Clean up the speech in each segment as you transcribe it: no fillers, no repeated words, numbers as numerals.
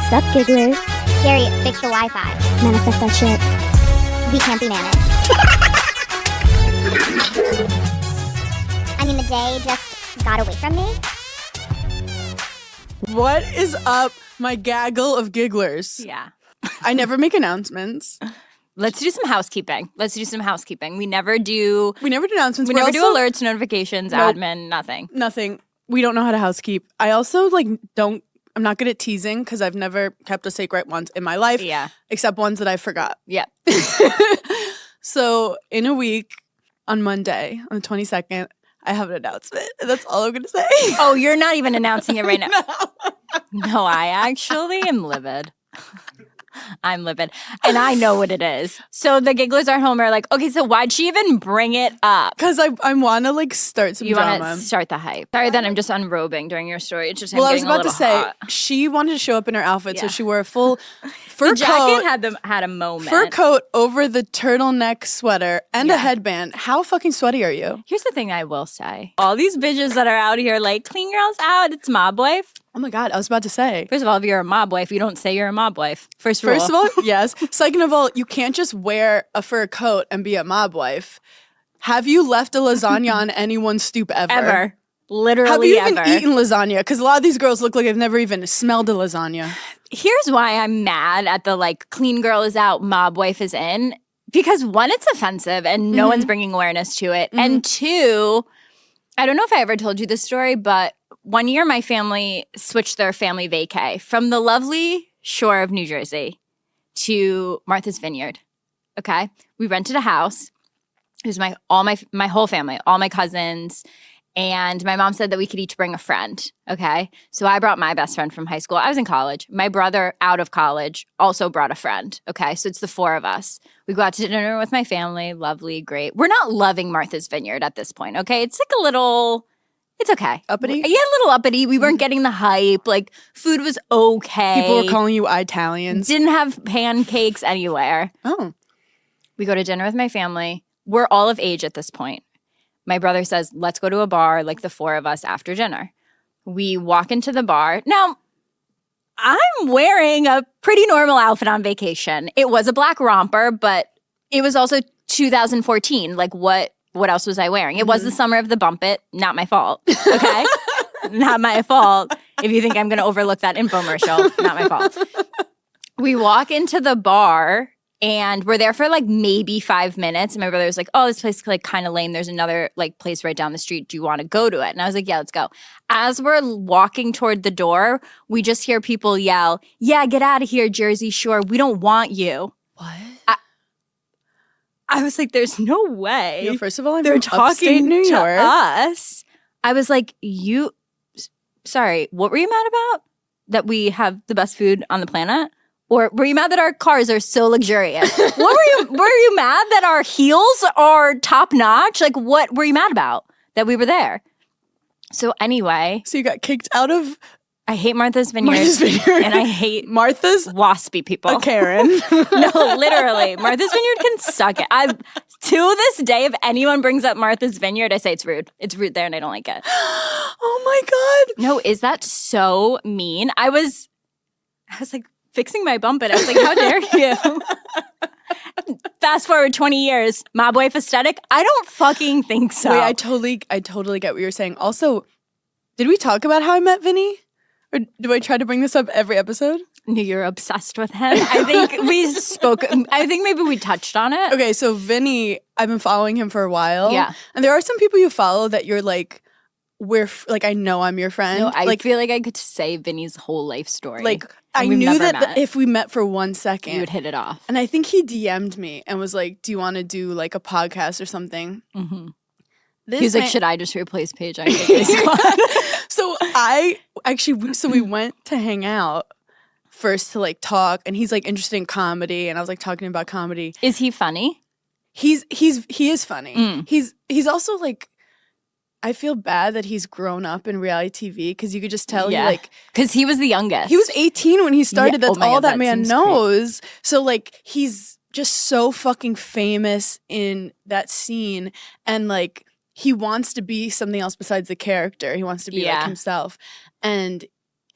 Sup, gigglers? Gary, fix the Wi-Fi. Manifest that shit. We can't be managed. I mean, the day just got away from me. What is up, my gaggle of gigglers? Yeah. I never make announcements. Let's do some housekeeping. We never do announcements. We never do alerts, notifications, admin, nothing. Nothing. We don't know how to housekeep. I also I'm not good at teasing because I've never kept a secret once in my life. Yeah. Except ones that I forgot. Yeah. So in a week, on Monday, on the 22nd, I have an announcement. That's all I'm going to say. Oh, you're not even announcing it right now. No, I actually am livid. I'm livid. And I know what it is. So the gigglers are home are like, okay, so why'd she even bring it up? Because I want to start some drama. You want to start the hype. Sorry that I'm just unrobing during your story. It's just I was about to say, hot. she wanted to show up in her outfit, so Yeah. she wore a full fur The jacket coat. had a moment. Fur coat over the turtleneck sweater and a headband. How fucking sweaty are you? Here's the thing I will say. All these bitches that are out here like, clean girls out, it's mob wife. Oh my God, I was about to say. First of all, if you're a mob wife, you don't say you're a mob wife. First of of all, yes. Second of all, you can't just wear a fur coat and be a mob wife. Have you left a lasagna on anyone's stoop ever? Ever. Literally Have you ever. even eaten lasagna? Because a lot of these girls look like they've never even smelled a lasagna. Here's why I'm mad at the clean girl is out, mob wife is in. Because one, it's offensive and no one's bringing awareness to it. And two, I don't know if I ever told you this story, but one year my family switched their family vacay from the lovely shore of New Jersey to Martha's Vineyard. Okay? We rented a house. It was my whole family, all my cousins. And my mom said that we could each bring a friend, okay? So I brought my best friend from high school. I was in college. My brother, out of college, also brought a friend, okay? So it's the four of us. We go out to dinner with my family. Lovely, great. We're not loving Martha's Vineyard at this point, okay? It's a little – it's okay. Uppity? Yeah, a little uppity. We weren't getting the hype. Food was okay. People were calling you Italians. Didn't have pancakes anywhere. Oh. We go to dinner with my family. We're all of age at this point. My brother says, let's go to a bar, the four of us after dinner. We walk into the bar. Now, I'm wearing a pretty normal outfit on vacation. It was a black romper, but it was also 2014. What else was I wearing? It was the summer of the bump it. Not my fault, okay? Not my fault. If you think I'm going to overlook that infomercial, not my fault. We walk into the bar. And we're there for maybe 5 minutes. And my brother was like, oh, this place is kind of lame. There's another place right down the street. Do you want to go to it? And I was like, yeah, let's go. As we're walking toward the door, we just hear people yell, yeah, get out of here, Jersey Shore. We don't want you. What? I was like, there's no way. First of all, They're from upstate talking New to York. us. I was like, sorry, what were you mad about? That we have the best food on the planet? Or were you mad that our cars are so luxurious? Were you mad that our heels are top notch? What were you mad about that we were there? So anyway, So you got kicked out of I hate Martha's Vineyard, and I hate Martha's waspy people. a Karen. No, literally, Martha's Vineyard can suck it. To this day, if anyone brings up Martha's Vineyard, I say it's rude. It's rude there, and I don't like it. Oh my God. No, is that so mean? I was fixing my bump it. I was like, how dare you? Fast forward 20 years, mob wife aesthetic? I don't fucking think so. Wait, I totally get what you're saying. Also, did we talk about how I met Vinny? Or do I try to bring this up every episode? knew you're obsessed with him. I think we spoke. I think maybe we touched on it. Okay, so Vinny, I've been following him for a while. Yeah. And there are some people you follow that you're like, I know I'm your friend. No, I feel like I could say Vinny's whole life story. I we've knew never that met. if we met for 1 second, you would hit it off. and I think he DM'd me and was like, "Do you want to do a podcast or something?" Mm-hmm. This He's like, man- should I just replace Paige? I think this one. So we went to hang out first to talk, and he's interested in comedy, and I was talking about comedy. Is he funny? He is funny. Mm. He's also I feel bad that he's grown up in reality TV because you could just tell because he was the youngest. he was 18 when he started. Yeah. That's Oh my all God, that that man seems knows. So he's just so fucking famous in that scene, and he wants to be something else besides the character. He wants to be Yeah. himself, and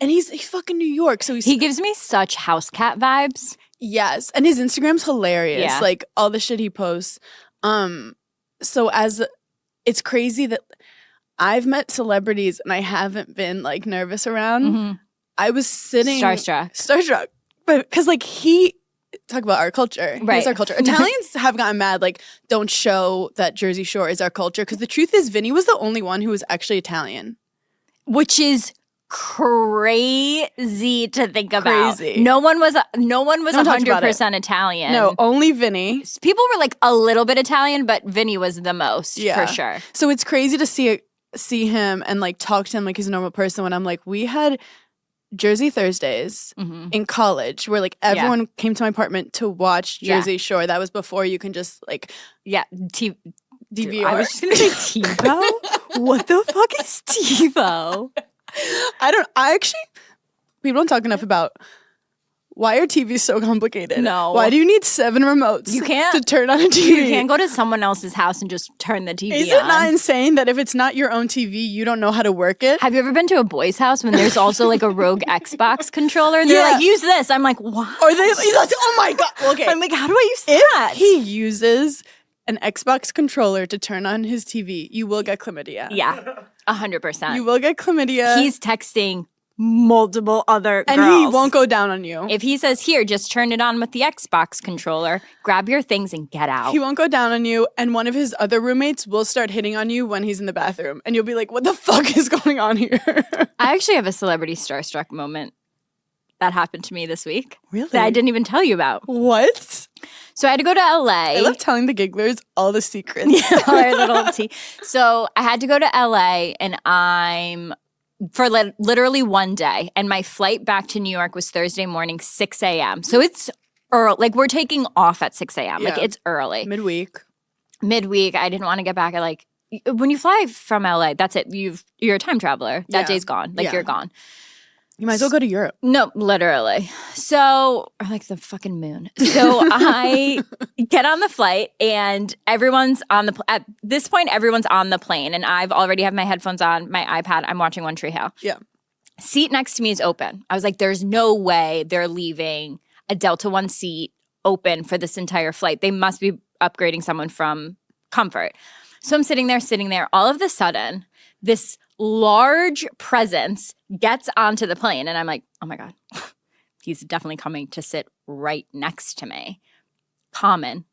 And he's fucking New York, so He gives me such house cat vibes. yes, and his Instagram's hilarious. Yeah. Like all the shit he posts. So it's crazy that I've met celebrities and I haven't been like nervous around. Mm-hmm. I was sitting Starstruck. but because like he talk about our culture, Right. He's our culture. Italians have gotten mad, like don't show that Jersey Shore is our culture because the truth is, Vinny was the only one who was actually Italian, Which is crazy to think about. Crazy. No one was No one talked about 100% Italian. No, only Vinny. People were like a little bit Italian, but Vinny was the most for sure. So it's crazy to see him and like talk to him like he's a normal person. When I'm like, we had Jersey Thursdays in college where like everyone came to my apartment to watch Jersey Shore. That was before you can just like DVR. I was just gonna say TiVo. What the fuck is TiVo? People don't talk enough about why are TVs so complicated? No. Why do you need 7 remotes You can't- to turn on a TV? You can't go to someone else's house and just turn the TV Is on. it not insane that if it's not your own TV, you don't know how to work it? Have you ever been to a boy's house when there's also like a rogue Xbox controller and they're Yeah. like, use this? I'm like, what? Or oh my God. Okay. I'm like, how do I use If that? he uses an Xbox controller to turn on his TV, you will get chlamydia. Yeah, 100%. You will get chlamydia. He's texting multiple other and girls. he won't go down on you. If he says, here, just turn it on with the Xbox controller, grab your things and get out. He won't go down on you, and one of his other roommates will start hitting on you when he's in the bathroom, and you'll be like, what the fuck is going on here? I actually have a celebrity starstruck moment that happened to me this week. Really? That I didn't even tell you about. What? So I had to go to LA. I love telling the gigglers all the secrets. Our little tea. So I had to go to LA and I'm for literally one day. And my flight back to New York was Thursday morning, 6 a.m. So it's early. Like we're taking off at 6 a.m. Like Yeah. it's early. Midweek. Midweek. I didn't want to get back at like, when you fly from LA, that's it. You're a time traveler. That Yeah. day's gone. Like Yeah. you're gone. You might as well go to Europe. No, literally. So, or like the fucking moon. So I get on the flight and everyone's on at this point, everyone's on the plane and I've already have my headphones on, my iPad. I'm watching One Tree Hill. Yeah. Seat next to me is open. I was like, there's no way they're leaving a Delta One seat open for this entire flight. They must be upgrading someone from comfort. So I'm sitting there. All of a sudden, this large presence gets onto the plane and I'm like, oh my God, he's definitely coming to sit right next to me. Common.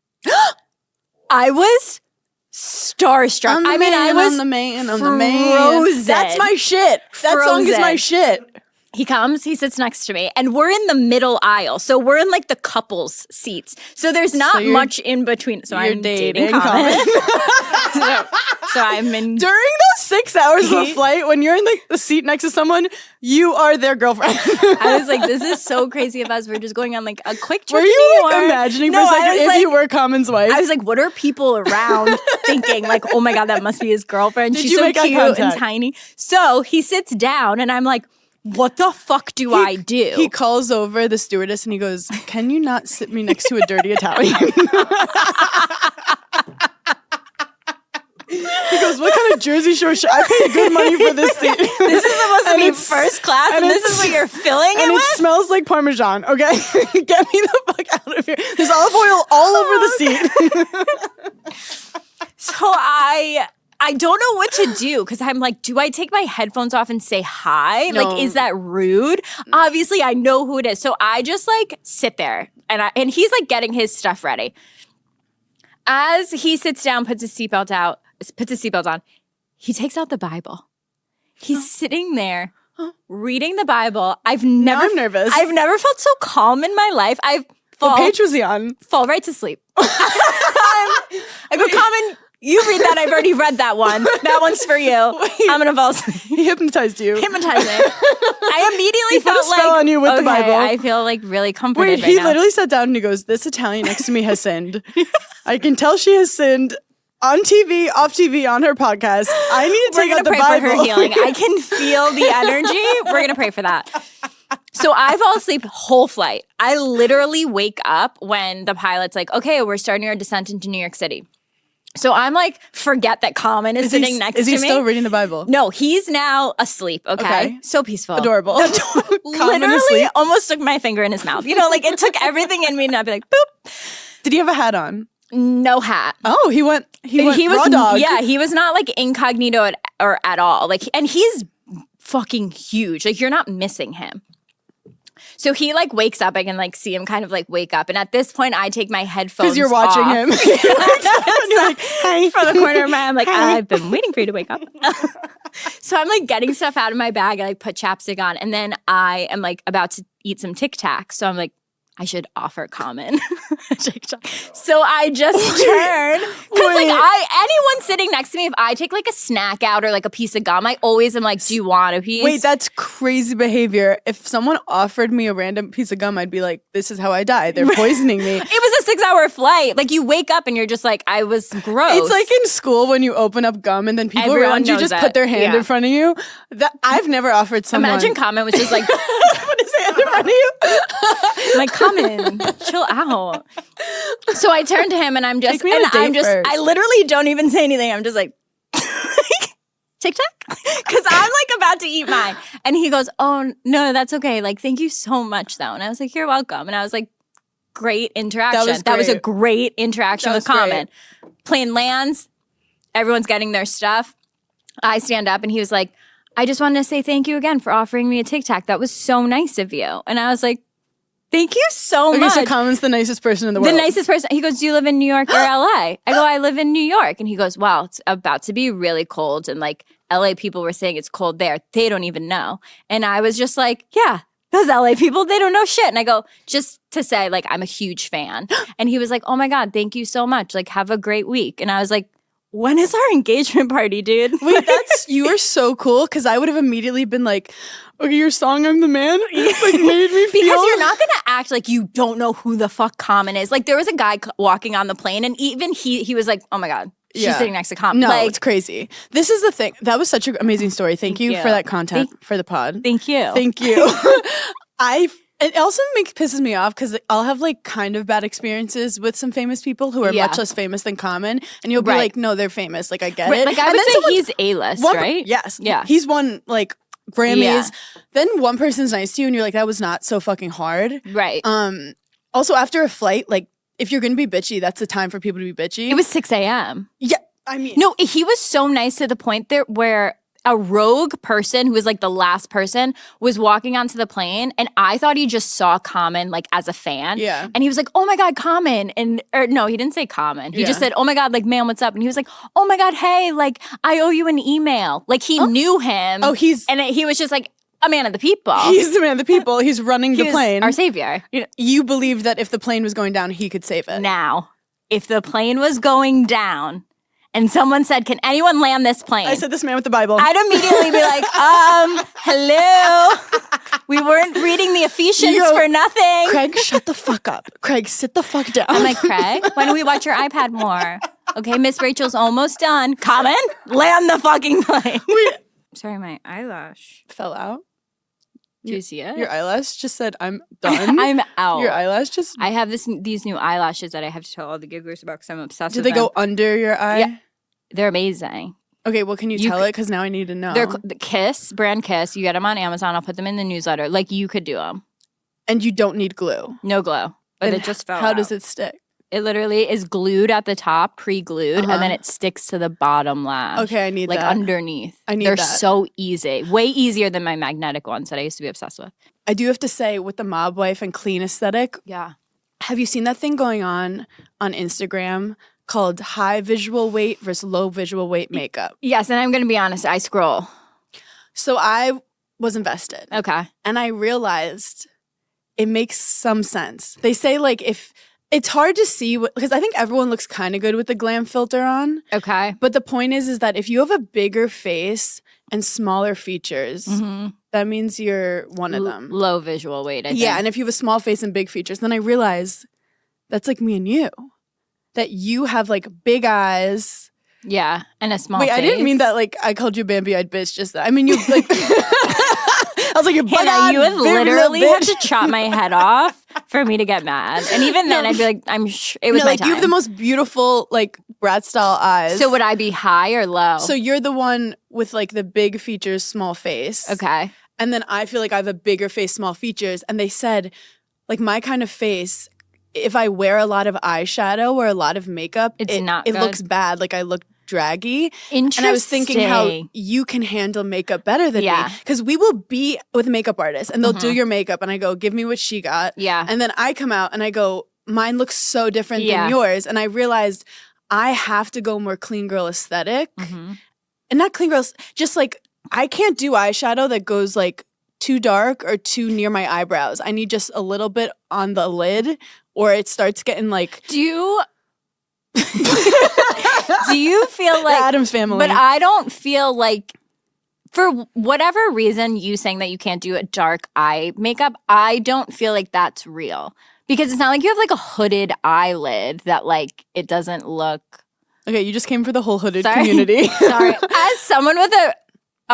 I was starstruck. I mean, I was on the main. frozen. That's my shit. That song is my Frozen. shit. He comes, he sits next to me, and we're in the middle aisle. So we're in like the couples seats. So there's not you're- much in between. So you're I'm dating dating Common. Common. so I'm in. During those 6 hours of the flight, when you're in the seat next to someone, you are their girlfriend. I was like, this is so crazy of us. We're just going on like a quick trip Were to you New like York. imagining No, for a I second was if like- you were Common's wife? I was like, what are people around thinking? Like, oh my God, that must be his girlfriend. Did She's you so make eye cute and contact? tiny. So he sits down and I'm like, what the fuck do I do? He calls over the stewardess and he goes, can you not sit me next to a dirty Italian? He goes, what kind of Jersey Shore shit? I paid good money for this seat. This is supposed to And be it's- first class and this is what you're filling And it it with? smells like Parmesan, okay? Get me the fuck out of here. There's olive oil all over the seat. So I don't know what to do because I'm like, do I take my headphones off and say hi? No. Like, is that rude? Obviously, I know who it is. So I just like sit there and he's like getting his stuff ready. As he sits down, puts his seatbelt on, he takes out the Bible. He's sitting there reading the Bible. I'm nervous. I've never felt so calm in my life. What page was he on? Fall right to sleep. I go, Common, you read that. I've already read that one. That one's for you. I'm going to fall asleep. He hypnotized you. Hypnotizing. I immediately He put a felt spell like, on you with the okay, Bible. I feel like really comforted Wait, right he now. literally sat down and he goes, this Italian next to me has sinned. I can tell she has sinned on TV, off TV, on her podcast. I need to We're take going out to the pray Bible. for her healing. I can feel the energy. We're going to pray for that. So I fall asleep whole flight. I literally wake up when the pilot's like, okay, we're starting our descent into New York City. So I'm like, forget that Common is sitting next to me. Is he still reading the Bible? No, he's now asleep, okay? So peaceful. Adorable. Literally almost took my finger in his mouth. You know, like it took everything in me and I'd be like, boop. Did he have a hat on? No hat. Oh, he went raw dog. Yeah, he was not like incognito at all. Like, and he's fucking huge. Like, you're not missing him. So he like wakes up. I can like see him kind of like wake up. And at this point, I take my headphones because you're watching off. him. You're like, hey. From the corner of my eye, I'm like, I've been waiting for you to wake up. So I'm like getting stuff out of my bag. I like put chapstick on. And then I am like about to eat some Tic Tacs. So I'm like, I should offer Common a TikTok. So I just turn. Because like anyone sitting next to me, if I take like a snack out or like a piece of gum, I always am like, do you want a piece? Wait, that's crazy behavior. If someone offered me a random piece of gum, I'd be like, this is how I die. They're poisoning me. It was a 6-hour flight. Like you wake up and you're just like, I was gross. It's like in school when you open up gum and then people around you just put their hand in front of you. I've never offered someone. Imagine Common was just like, put his hand in front of you. Like, Common, chill out. So I turn to him and I'm just, I literally don't even say anything. I'm just like, TikTok? Because I'm like about to eat mine. And he goes, oh, no, that's okay. Like, thank you so much, though. And I was like, you're welcome. And I was like, great interaction. That was a great interaction with Common. Plane lands. Everyone's getting their stuff. I stand up and he was like, I just wanted to say thank you again for offering me a Tic Tac. That was so nice of you. And I was like, thank you so much. So Common's the nicest person in the world. The nicest person. He goes, do you live in New York or LA? I go, I live in New York. And he goes, well, it's about to be really cold. And like LA people were saying it's cold there. They don't even know. And I was just like, yeah, those LA people, they don't know shit. And I go, just to say, like, I'm a huge fan. And he was like, oh my God, thank you so much. Like, have a great week. And I was like, when is our engagement party, dude? Wait, you are so cool because I would have immediately been like, okay, your song, I'm the man, like made me feel. Because you're not going to act like you don't know who the fuck Common is. Like there was a guy walking on the plane and even he was like, oh my God, she's sitting next to Common. No, like, it's crazy. This is the thing. That was such an amazing story. Thank you for that content for the pod. Thank you. Thank you. It also pisses me off because I'll have like kind of bad experiences with some famous people who are much less famous than Common, and you'll be like, "No, they're famous." Like I get it. Like I would say he's A-list, right? Yes. Yeah. He's won like Grammys. Yeah. Then one person's nice to you, and you're like, "That was not so fucking hard." Right. Also, after a flight, like if you're gonna be bitchy, that's the time for people to be bitchy. It was 6 a.m. Yeah. I mean, no, he was so nice to the point there where a rogue person who was like the last person was walking onto the plane and I thought he just saw Common like as a fan. Yeah. And he was like, oh my God, Common. Or no, he didn't say Common. He just said, oh my God, like, man, what's up? And he was like, oh my God, hey, like, I owe you an email. Like he knew him. Oh, and he was just like a man of the people. He's the man of the people. He's running the plane. Our savior. You believed that if the plane was going down, he could save it. Now, if the plane was going down, and someone said, can anyone land this plane? I said, this man with the Bible. I'd immediately be like, hello. We weren't reading the Ephesians for nothing. Craig, shut the fuck up. Craig, sit the fuck down. I'm like, Craig, when do we watch your iPad more? Okay, Miss Rachel's almost done. Common, land the fucking plane. Sorry, my eyelash fell out. Do you see it? Your eyelash just said, I'm done. I'm out. Your eyelash just... I have these new eyelashes that I have to tell all the gigglers about because I'm obsessed with them. Do they go under your eye? Yeah. They're amazing. Okay, well, can you tell it? Because now I need to know. They're the Kiss, brand Kiss. You get them on Amazon. I'll put them in the newsletter. Like, you could do them. And you don't need glue? No glue. But it just fell out. How does it stick? It literally is glued at the top, pre-glued, and then it sticks to the bottom lash. Okay, I need that. Like underneath. They're so easy. Way easier than my magnetic ones that I used to be obsessed with. I do have to say, with the mob wife and clean aesthetic. Yeah. Have you seen that thing going on Instagram called high visual weight versus low visual weight makeup? Yes, and I'm going to be honest, I scroll. So I was invested. Okay. And I realized it makes some sense. They say like if... It's hard to see because I think everyone looks kind of good with the glam filter on. Okay. But the point is that if you have a bigger face and smaller features, that means you're one of them. Low visual weight, I think. Yeah, and if you have a small face and big features, then I realize that's like me and you. That you have like big eyes. Yeah, and a small face. Wait, I didn't mean that like I called you Bambi-eyed bitch just that. I mean, you like... I was like, Hannah, you would literally have to chop my head off for me to get mad. And even then, I'd be like, it was my time. You have the most beautiful, like, brat style eyes. So would I be high or low? So you're the one with, like, the big features, small face. Okay. And then I feel like I have a bigger face, small features. And they said, like, my kind of face, if I wear a lot of eyeshadow or a lot of makeup, it looks bad. Like, I look draggy. Interesting. And I was thinking how you can handle makeup better than me. Because we will be with a makeup artist and they'll do your makeup and I go, give me what she got. Yeah. And then I come out and I go, mine looks so different than yours. And I realized I have to go more clean girl aesthetic. And not clean girls, just like I can't do eyeshadow that goes like too dark or too near my eyebrows. I need just a little bit on the lid or it starts getting like... Do you feel like the Addams Family? But I don't feel like, for whatever reason, you saying that you can't do a dark eye makeup, I don't feel like that's real. Because it's not like you have like a hooded eyelid that like it doesn't look... Okay, you just came for the whole hooded community. Sorry. As someone with a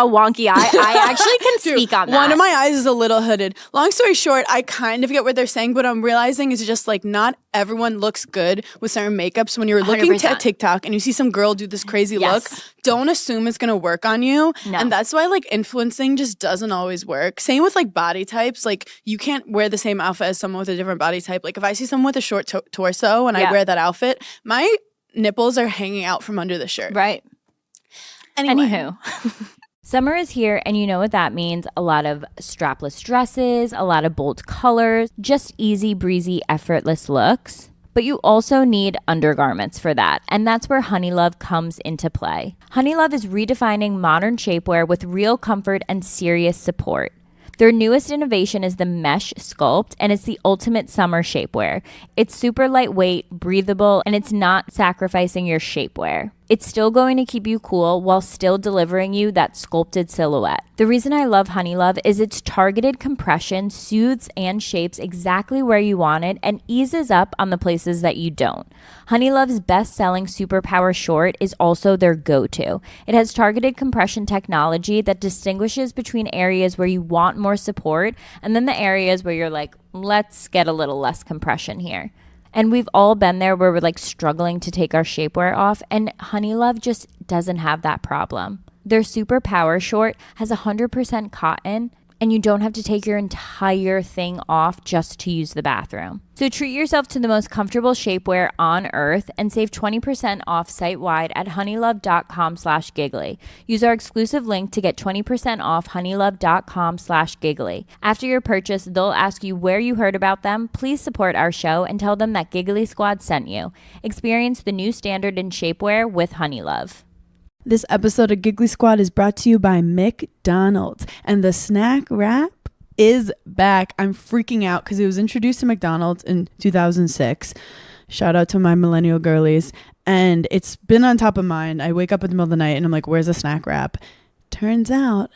wonky eye, I actually can speak on that. One of my eyes is a little hooded. Long story short, I kind of get what they're saying, but I'm realizing is just like not everyone looks good with certain makeups. When you're looking at TikTok and you see some girl do this crazy look, don't assume it's going to work on you. No. And that's why like influencing just doesn't always work. Same with like body types. Like you can't wear the same outfit as someone with a different body type. Like if I see someone with a short torso and I wear that outfit, my nipples are hanging out from under the shirt. Right. Anyway. Anywho. Summer is here, and you know what that means. A lot of strapless dresses, a lot of bold colors, just easy breezy, effortless looks. But you also need undergarments for that, and that's where Honeylove comes into play. Honeylove is redefining modern shapewear with real comfort and serious support. Their newest innovation is the Mesh Sculpt, and it's the ultimate summer shapewear. It's super lightweight, breathable, and it's not sacrificing your shapewear. It's still going to keep you cool while still delivering you that sculpted silhouette. The reason I love Honeylove is its targeted compression soothes and shapes exactly where you want it and eases up on the places that you don't. Honeylove's best-selling Superpower Short is also their go-to. It has targeted compression technology that distinguishes between areas where you want more support and then the areas where you're like, let's get a little less compression here. And we've all been there where we're like struggling to take our shapewear off, and Honeylove just doesn't have that problem. Their Super Power Short has 100% cotton, and you don't have to take your entire thing off just to use the bathroom. So treat yourself to the most comfortable shapewear on earth and save 20% off site-wide at honeylove.com/giggly. Use our exclusive link to get 20% off honeylove.com/giggly. After your purchase, they'll ask you where you heard about them. Please support our show and tell them that Giggly Squad sent you. Experience the new standard in shapewear with Honeylove. This episode of Giggly Squad is brought to you by McDonald's, and the snack wrap is back. I'm freaking out because it was introduced to McDonald's in 2006. Shout out to my millennial girlies. And it's been on top of mind. I wake up in the middle of the night and I'm like, where's the snack wrap? Turns out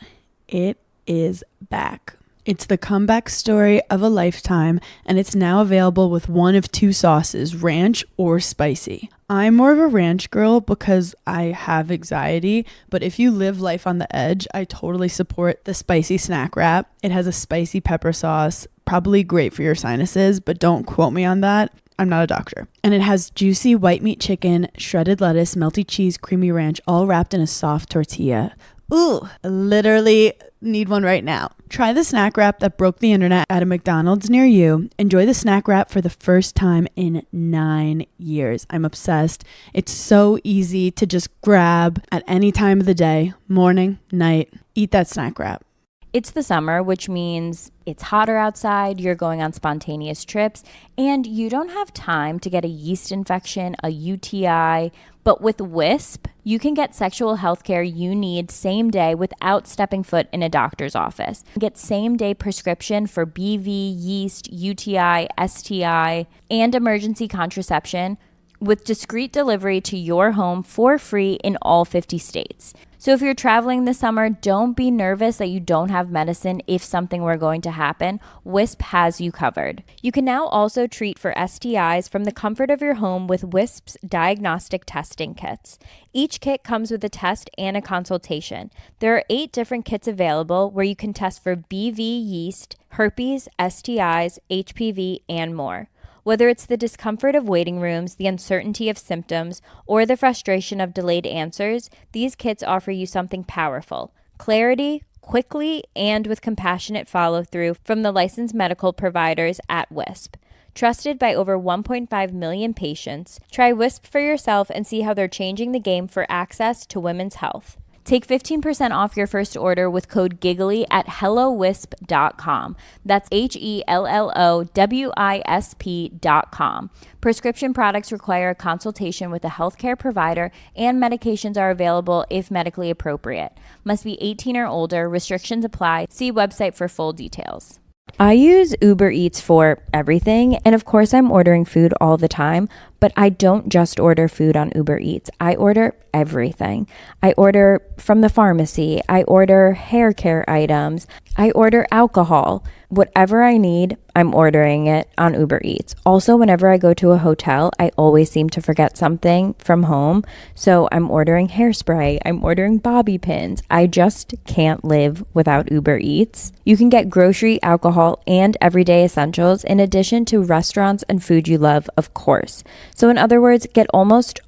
it is back. It's the comeback story of a lifetime, and it's now available with one of two sauces, ranch or spicy. I'm more of a ranch girl because I have anxiety, but if you live life on the edge, I totally support the spicy snack wrap. It has a spicy pepper sauce, probably great for your sinuses, but don't quote me on that. I'm not a doctor. And it has juicy white meat chicken, shredded lettuce, melty cheese, creamy ranch, all wrapped in a soft tortilla. Ooh, literally need one right now. Try the snack wrap that broke the internet at a McDonald's near you. Enjoy the snack wrap for the first time in 9 years. I'm obsessed. It's so easy to just grab at any time of the day, morning, night. Eat that snack wrap. It's the summer, which means it's hotter outside, you're going on spontaneous trips, and you don't have time to get a yeast infection, a UTI. But with Wisp, you can get sexual health care you need same day without stepping foot in a doctor's office. Get same day prescription for BV, yeast, UTI, STI, and emergency contraception with discreet delivery to your home for free in all 50 states. So if you're traveling this summer, don't be nervous that you don't have medicine if something were going to happen. Wisp has you covered. You can now also treat for STIs from the comfort of your home with Wisp's diagnostic testing kits. Each kit comes with a test and a consultation. There are 8 different kits available where you can test for BV yeast, herpes, STIs, HPV, and more. Whether it's the discomfort of waiting rooms, the uncertainty of symptoms, or the frustration of delayed answers, these kits offer you something powerful: clarity, quickly, and with compassionate follow-through from the licensed medical providers at Wisp. Trusted by over 1.5 million patients, try Wisp for yourself and see how they're changing the game for access to women's health. Take 15% off your first order with code GIGGLY at HelloWisp.com. That's HelloWisp.com. Prescription products require a consultation with a healthcare provider, and medications are available if medically appropriate. Must be 18 or older. Restrictions apply. See website for full details. I use Uber Eats for everything, and of course I'm ordering food all the time, but I don't just order food on Uber Eats. I order everything. I order from the pharmacy. I order hair care items. I order alcohol. Whatever I need, I'm ordering it on Uber Eats. Also, whenever I go to a hotel, I always seem to forget something from home. So I'm ordering hairspray. I'm ordering bobby pins. I just can't live without Uber Eats. You can get grocery, alcohol, and everyday essentials in addition to restaurants and food you love, of course. So in other words, get almost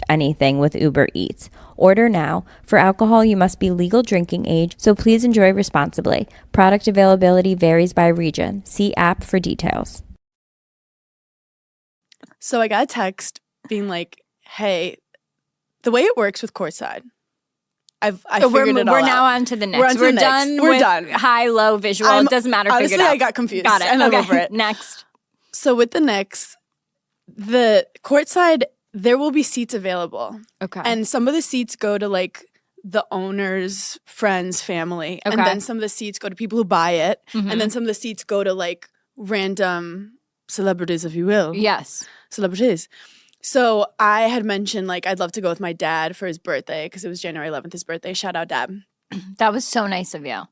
anything with Uber Eats. Order now. For alcohol, you must be legal drinking age, so please enjoy responsibly. Product availability varies by region. See app for details. So I got a text being like, hey, the way it works with Courtside, I figured it all We're out. now on to the next. We're done with high, low, visual. It doesn't matter. Honestly, figure it out. I got confused. Got it. And okay. I'm over it. Next. So with the Knicks, the Courtside, there will be seats available. Okay. And some of the seats go to like the owner's friends, family. Okay. And then some of the seats go to people who buy it. Mm-hmm. And then some of the seats go to like random celebrities, if you will. Yes. Celebrities. So I had mentioned like I'd love to go with my dad for his birthday because it was January 11th, his birthday. Shout out, Dad. That was so nice of you.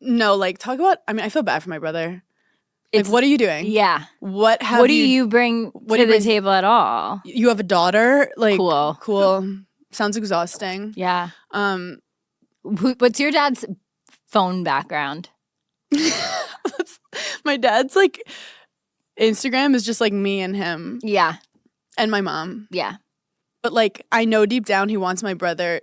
No, like talk about, I mean, I feel bad for my brother. Like, what are you doing? Yeah. What do you bring to the table at all? You have a daughter? Like, cool. Sounds exhausting. Yeah. What's your dad's phone background? My dad's like Instagram is just like me and him. Yeah. And my mom. Yeah. But like I know deep down he wants my brother's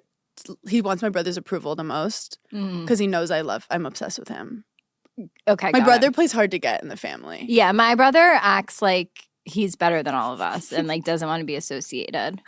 approval the most because he knows I'm obsessed with him. Okay. My brother plays hard to get in the family. Yeah, my brother acts like he's better than all of us and like doesn't want to be associated.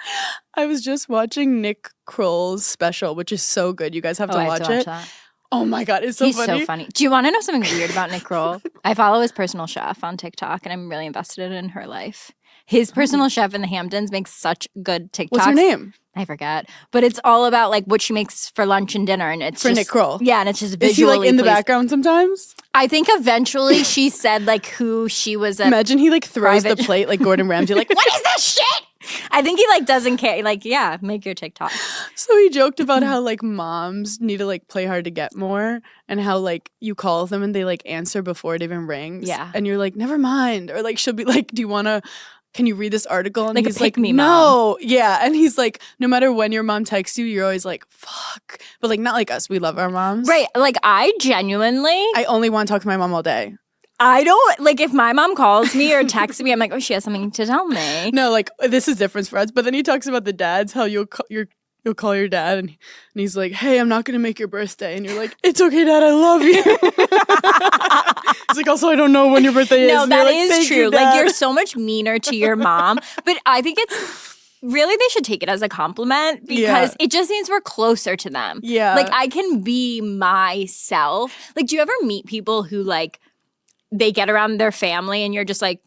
I was just watching Nick Kroll's special, which is so good. You guys have to watch it. That. Oh my God, it's so He's funny. so funny. Do you want to know something weird about Nick Kroll? I follow his personal chef on TikTok and I'm really invested in her life. His personal chef in the Hamptons makes such good TikToks. What's her name? I forget. But it's all about like what she makes for lunch and dinner. And it's for Nick Kroll. Yeah, and it's just visually Is he like in the pleasing. background sometimes? I think eventually she said like who she was at. Imagine he like throws the plate like Gordon Ramsay like, what is this shit? I think he like doesn't care. Like, yeah, make your TikTok. So he joked about how like moms need to like play hard to get more and how like you call them and they like answer before it even rings. Yeah. And you're like, never mind. Or like she'll be like, can you read this article? And like he's a pick like, me no. Mom. Yeah. And he's like, no matter when your mom texts you, you're always like, fuck. But like not like us. We love our moms. Right. Like I only want to talk to my mom all day. I don't like if my mom calls me or texts me, I'm like, oh, she has something to tell me. No, like this is different for us. But then he talks about the dads, how you'll call your dad and he's like, hey, I'm not going to make your birthday. And you're like, it's okay, Dad, I love you. He's like, also, I don't know when your birthday is. No, that like, is true. Like, you're so much meaner to your mom. But I think really they should take it as a compliment because it just means we're closer to them. Yeah. Like, I can be myself. Like, do you ever meet people who, like, they get around their family and you're just like,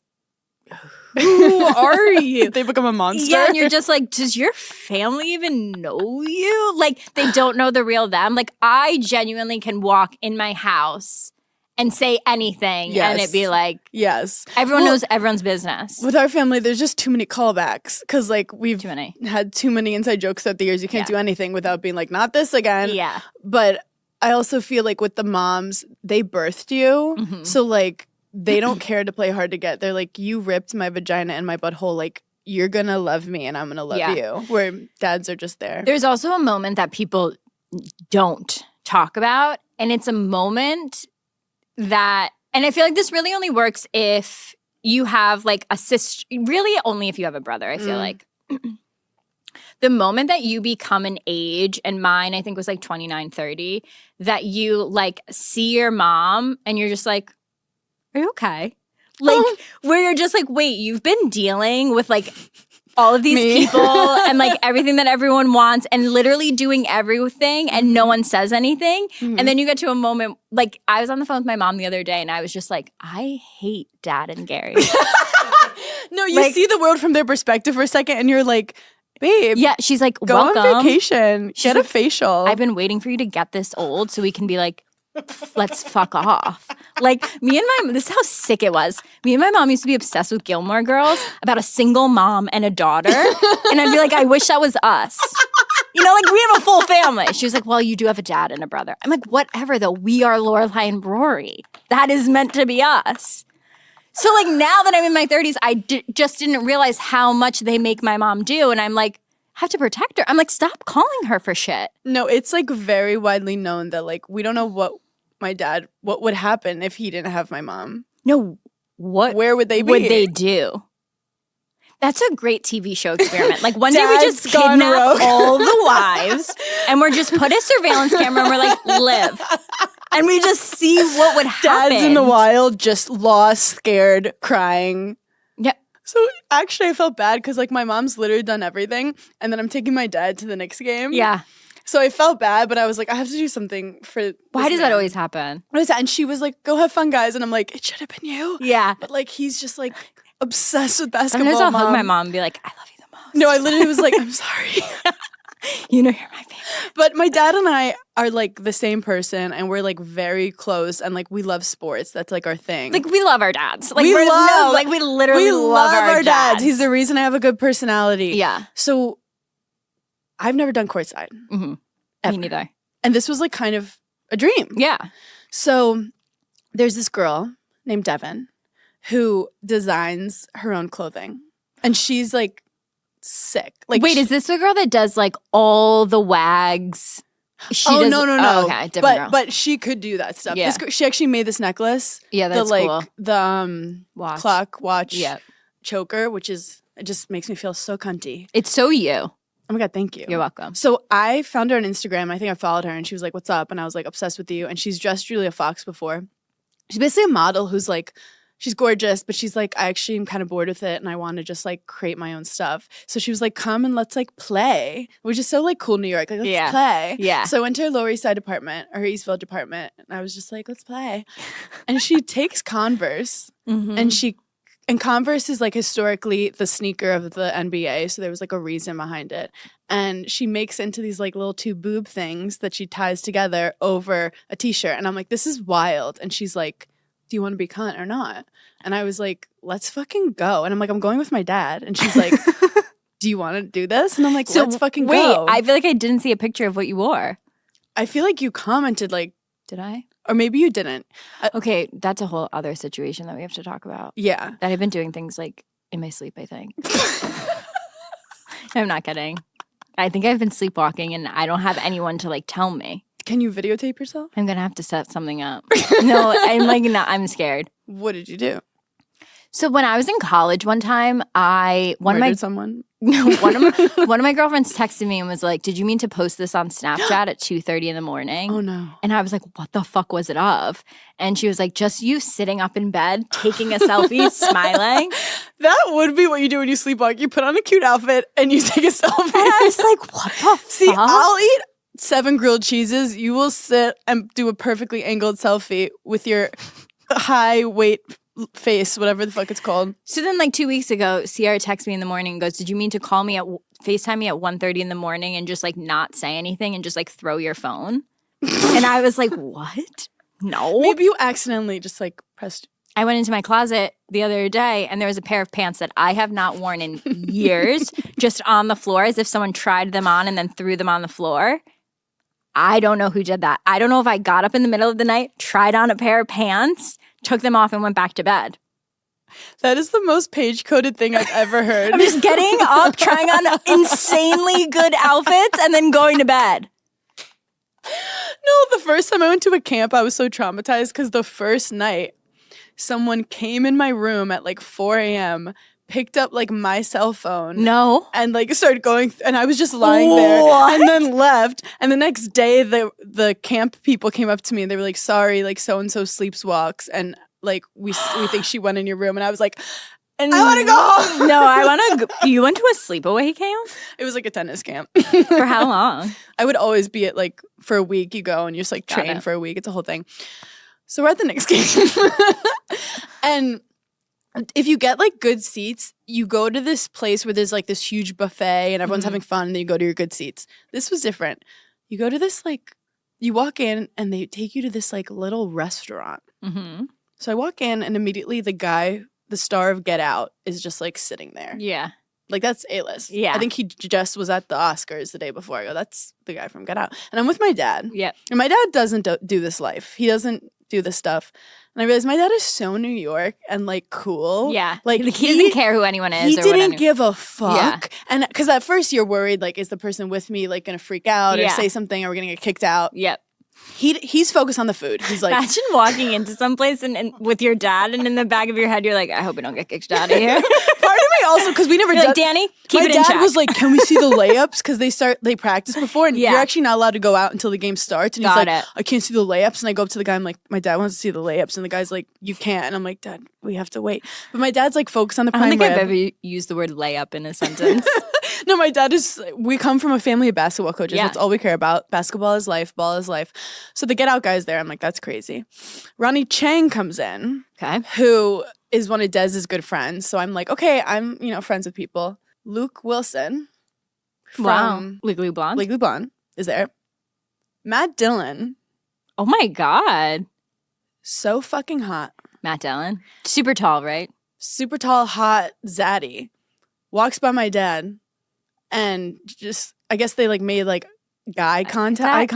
who are you? They become a monster. Yeah, and you're just like, does your family even know you? Like, they don't know the real them. Like, I genuinely can walk in my house and say anything. Yes. And it'd be like, yes. Everyone knows everyone's business. With our family, there's just too many callbacks because like we've Too many. had too many inside jokes throughout the years. You can't do anything without being like, not this again. Yeah. But I also feel like with the moms, they birthed you. Mm-hmm. So like they don't care to play hard to get. They're like, you ripped my vagina and my butthole. Like you're going to love me and I'm going to love you. Where dads are just there. There's also a moment that people don't talk about. And it's a moment that, and I feel like this really only works if you have like a sister, really only if you have a brother, I feel like. The moment that you become an age, and mine I think was like 29, 30, that you like see your mom and you're just like, are you okay? Like where you're just like, wait, you've been dealing with like all of these people and like everything that everyone wants and literally doing everything and no one says anything. And then you get to a moment, like I was on the phone with my mom the other day and I was just like, I hate Dad and Gary. No, you see the world from their perspective for a second and you're like, babe. Yeah, she's like, go welcome. on vacation. Get a facial. I've been waiting for you to get this old so we can be like, let's fuck off. Like this is how sick it was. Me and my mom used to be obsessed with Gilmore Girls about a single mom and a daughter. And I'd be like, I wish that was us. You know, like we have a full family. She was like, well, you do have a dad and a brother. I'm like, whatever though. We are Lorelai and Rory. That is meant to be us. So like now that I'm in my 30s, I just didn't realize how much they make my mom do. And I'm like, I have to protect her. I'm like, stop calling her for shit. No, it's like very widely known that like we don't know what would happen if he didn't have my mom. No, where would they be? Would they do? That's a great TV show experiment. Like one day we just kidnap all the wives and we're just put a surveillance camera and we're like, live. And we just see what would happen. Dad's in the wild, just lost, scared, crying. Yeah. So actually I felt bad because like my mom's literally done everything and then I'm taking my dad to the Knicks game. Yeah. So I felt bad, but I was like, I have to do something for Why does that always happen? And she was like, go have fun, guys. And I'm like, it should have been you. Yeah. But like, he's just like obsessed with basketball. Sometimes I'll hug my mom and be like, I love you the most. No, I literally was like, I'm sorry. You know you're my favorite. But my dad and I are like the same person and we're like very close and like we love sports. That's like our thing. Like we love our dads. Like we literally love our dads. He's the reason I have a good personality. Yeah. So I've never done courtside. Mm-hmm. Me neither. And this was like kind of a dream. Yeah. So there's this girl named Devin who designs her own clothing. And she's like sick. Like, wait, is this the girl that does like all the wags? No. Oh, okay, different girl. But she could do that stuff. Yeah. She actually made this necklace. Yeah, that's cool. The watch. Clock watch choker, which is, it just makes me feel so cunty. It's so you. Oh my God, thank you. You're welcome. So I found her on Instagram. I think I followed her and she was like, what's up? And I was like, obsessed with you. And she's dressed Julia Fox before. She's basically a model who's like, she's gorgeous, but she's like, I actually am kind of bored with it and I want to just like create my own stuff. So she was like, come and let's like play, which is so like cool New York. Like, let's play. Yeah. So I went to her Lower East Side apartment or her East Village apartment and I was just like, let's play. And she takes Converse and Converse is like historically the sneaker of the NBA. So there was like a reason behind it. And she makes into these like little two boob things that she ties together over a t-shirt. And I'm like, this is wild. And she's like, do you want to be cunt or not? And I was like, let's fucking go. And I'm like, I'm going with my dad. And she's like, do you want to do this? And I'm like, let's fucking go. Wait, I feel like I didn't see a picture of what you wore. I feel like you commented like, did I? Or maybe you didn't. Okay, that's a whole other situation that we have to talk about. Yeah. That I've been doing things like in my sleep, I think. I'm not kidding. I think I've been sleepwalking and I don't have anyone to like tell me. Can you videotape yourself? I'm going to have to set something up. No, I'm like, no, I'm scared. What did you do? So when I was in college one time, murdered someone? one of my girlfriends texted me and was like, did you mean to post this on Snapchat at 2:30 in the morning? Oh no. And I was like, what the fuck was it of? And she was like, just you sitting up in bed, taking a selfie, smiling. That would be what you do when you sleepwalk. You put on a cute outfit and you take a selfie. And I was like, what the fuck? See, I'll eat 7 grilled cheeses. You will sit and do a perfectly angled selfie with your high weight face, whatever the fuck it's called. So then like 2 weeks ago, Sierra texts me in the morning and goes, did you mean to call me FaceTime me at 1:30 in the morning and just like not say anything and just like throw your phone? And I was like, what? No. Maybe you accidentally just like pressed. I went into my closet the other day and there was a pair of pants that I have not worn in years just on the floor as if someone tried them on and then threw them on the floor. I don't know who did that. I don't know if I got up in the middle of the night, tried on a pair of pants, took them off and went back to bed. That is the most page-coded thing I've ever heard. I'm just getting up, trying on insanely good outfits and then going to bed. No, the first time I went to a camp, I was so traumatized because the first night, someone came in my room at like 4 a.m., picked up like my cell phone. No. And like started going, and I was just lying there and then left. And the next day, the camp people came up to me and they were like, sorry, like so-and-so sleepwalks. And like, we think she went in your room. And I was like, I want to go home. No, I want to go. You went to a sleepaway camp? It was like a tennis camp. For how long? I would always be at like, for a week you go and you just like train for a week. It's a whole thing. So we're at the Knicks game. And if you get like good seats, you go to this place where there's like this huge buffet and everyone's having fun and then you go to your good seats. This was different. You go to this like, you walk in and they take you to this like little restaurant. Mm-hmm. So I walk in and immediately the guy, the star of Get Out, is just like sitting there. Yeah. Like that's A-list. Yeah. I think he just was at the Oscars the day before. I go, that's the guy from Get Out. And I'm with my dad. Yeah. And my dad doesn't do this life. He doesn't do this stuff. And I realized my dad is so New York and like cool. Yeah. Like he doesn't care who anyone is. He didn't give a fuck. Yeah. And because at first you're worried, like, is the person with me like going to freak out or say something? Or we're going to get kicked out? Yep. He's focused on the food. He's like, imagine walking into someplace and with your dad, and in the back of your head, you're like, I hope we don't get kicked out of here. Part of me also, because we never did. Like, Danny, keep it in check. My dad was like, can we see the layups? Because they practice before, and you're actually not allowed to go out until the game starts. And he's like, I can't see the layups. And I go up to the guy, I'm like, my dad wants to see the layups. And the guy's like, you can't. And I'm like, Dad, we have to wait. But my dad's like focused on the prime I don't think rib. I've ever used the word layup in a sentence. No, my dad is, we come from a family of basketball coaches. Yeah. That's all we care about. Basketball is life. Ball is life. So the Get Out guy's there. I'm like, that's crazy. Ronnie Chang comes in. Okay. Who is one of Dez's good friends. So I'm like, okay, I'm, friends with people. Luke Wilson. From Legally Blonde? Legally Blonde is there. Matt Dillon. Oh my God. So fucking hot. Matt Dillon. Super tall, right? Super tall, hot, zaddy. Walks by my dad. And just, I guess they like made like eye contact. Guy eye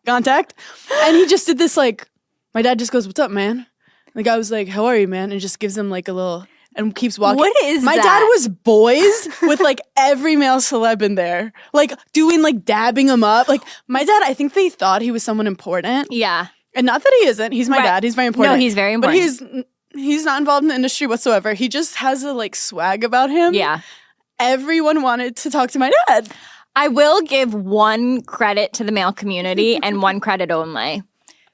contact. And he just did this like, my dad just goes, what's up, man? And the guy was like, how are you, man? And just gives him like a little, and keeps walking. What is my that? dad was boys with like every male celeb in there. Like doing like dabbing him up. Like my dad, I think they thought he was someone important. Yeah. And not that he isn't. He's my dad. He's very important. No, he's very important. But he's not involved in the industry whatsoever. He just has a like swag about him. Yeah. Everyone wanted to talk to my dad. I will give one credit to the male community and one credit only.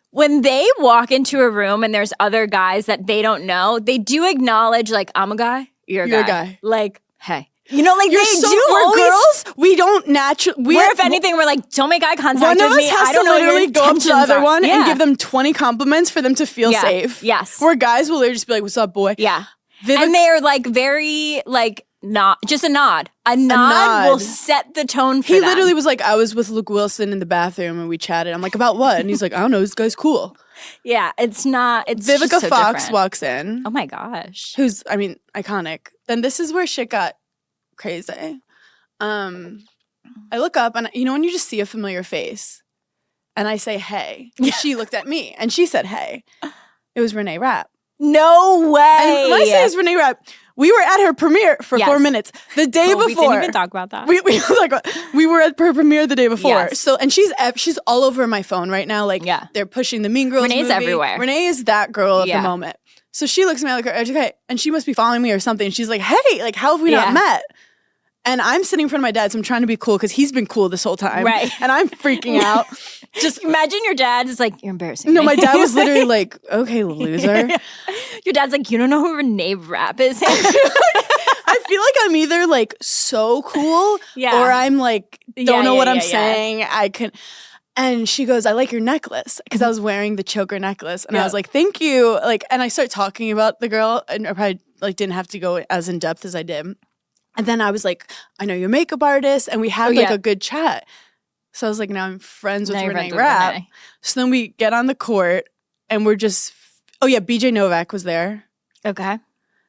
When they walk into a room and there's other guys that they don't know, they do acknowledge like, I'm a guy, you're a guy. Like, hey. You know, like You're they so, do we're always, girls. We don't naturally. If anything, we're like, don't make eye contact one with of me. us has I don't to know literally your go up to the other one and give them 20 compliments for them to feel safe. Yes. Where guys will literally just be like, "What's up, boy?" Yeah. And they're like very like not just a nod. A nod will set the tone for He them. literally was like, "I was with Luke Wilson in the bathroom and we chatted." I'm like, "About what?" And he's like, "I don't know. This guy's cool." Yeah, it's not. It's Vivica just so Fox different. walks in. Oh my gosh. Who's, I mean, iconic. Then this is where shit got crazy. I look up and when you just see a familiar face and I say, hey, she looked at me and she said, hey. It was Renee Rapp. No way. And when I say it's Renee Rapp, we were at her premiere for 4 minutes the day before. We didn't even talk about that. We were at her premiere the day before. Yes. So, and she's all over my phone right now. Like, they're pushing the Mean Girls Renee's movie. everywhere. Renee is that girl of the moment. So she looks at me like, okay, and she must be following me or something. And she's like, hey, like, how have we not met? And I'm sitting in front of my dad, so I'm trying to be cool because he's been cool this whole time. Right. And I'm freaking out. Just imagine your dad is like, you're embarrassing No, me. my dad was literally like, okay, loser. Your dad's like, you don't know who Renee Rapp is? I feel like I'm either like so cool or I'm like, don't know what I'm saying. I can. And she goes, I like your necklace because I was wearing the choker necklace. And I was like, thank you. Like, and I start talking about the girl and I probably like didn't have to go as in depth as I did. And then I was like, I know you're a makeup artist. And we had a good chat. So I was like, now I'm friends with Now you're Renee friends with Rapp. Renee. So then we get on the court and we're just, oh yeah, BJ Novak was there Okay.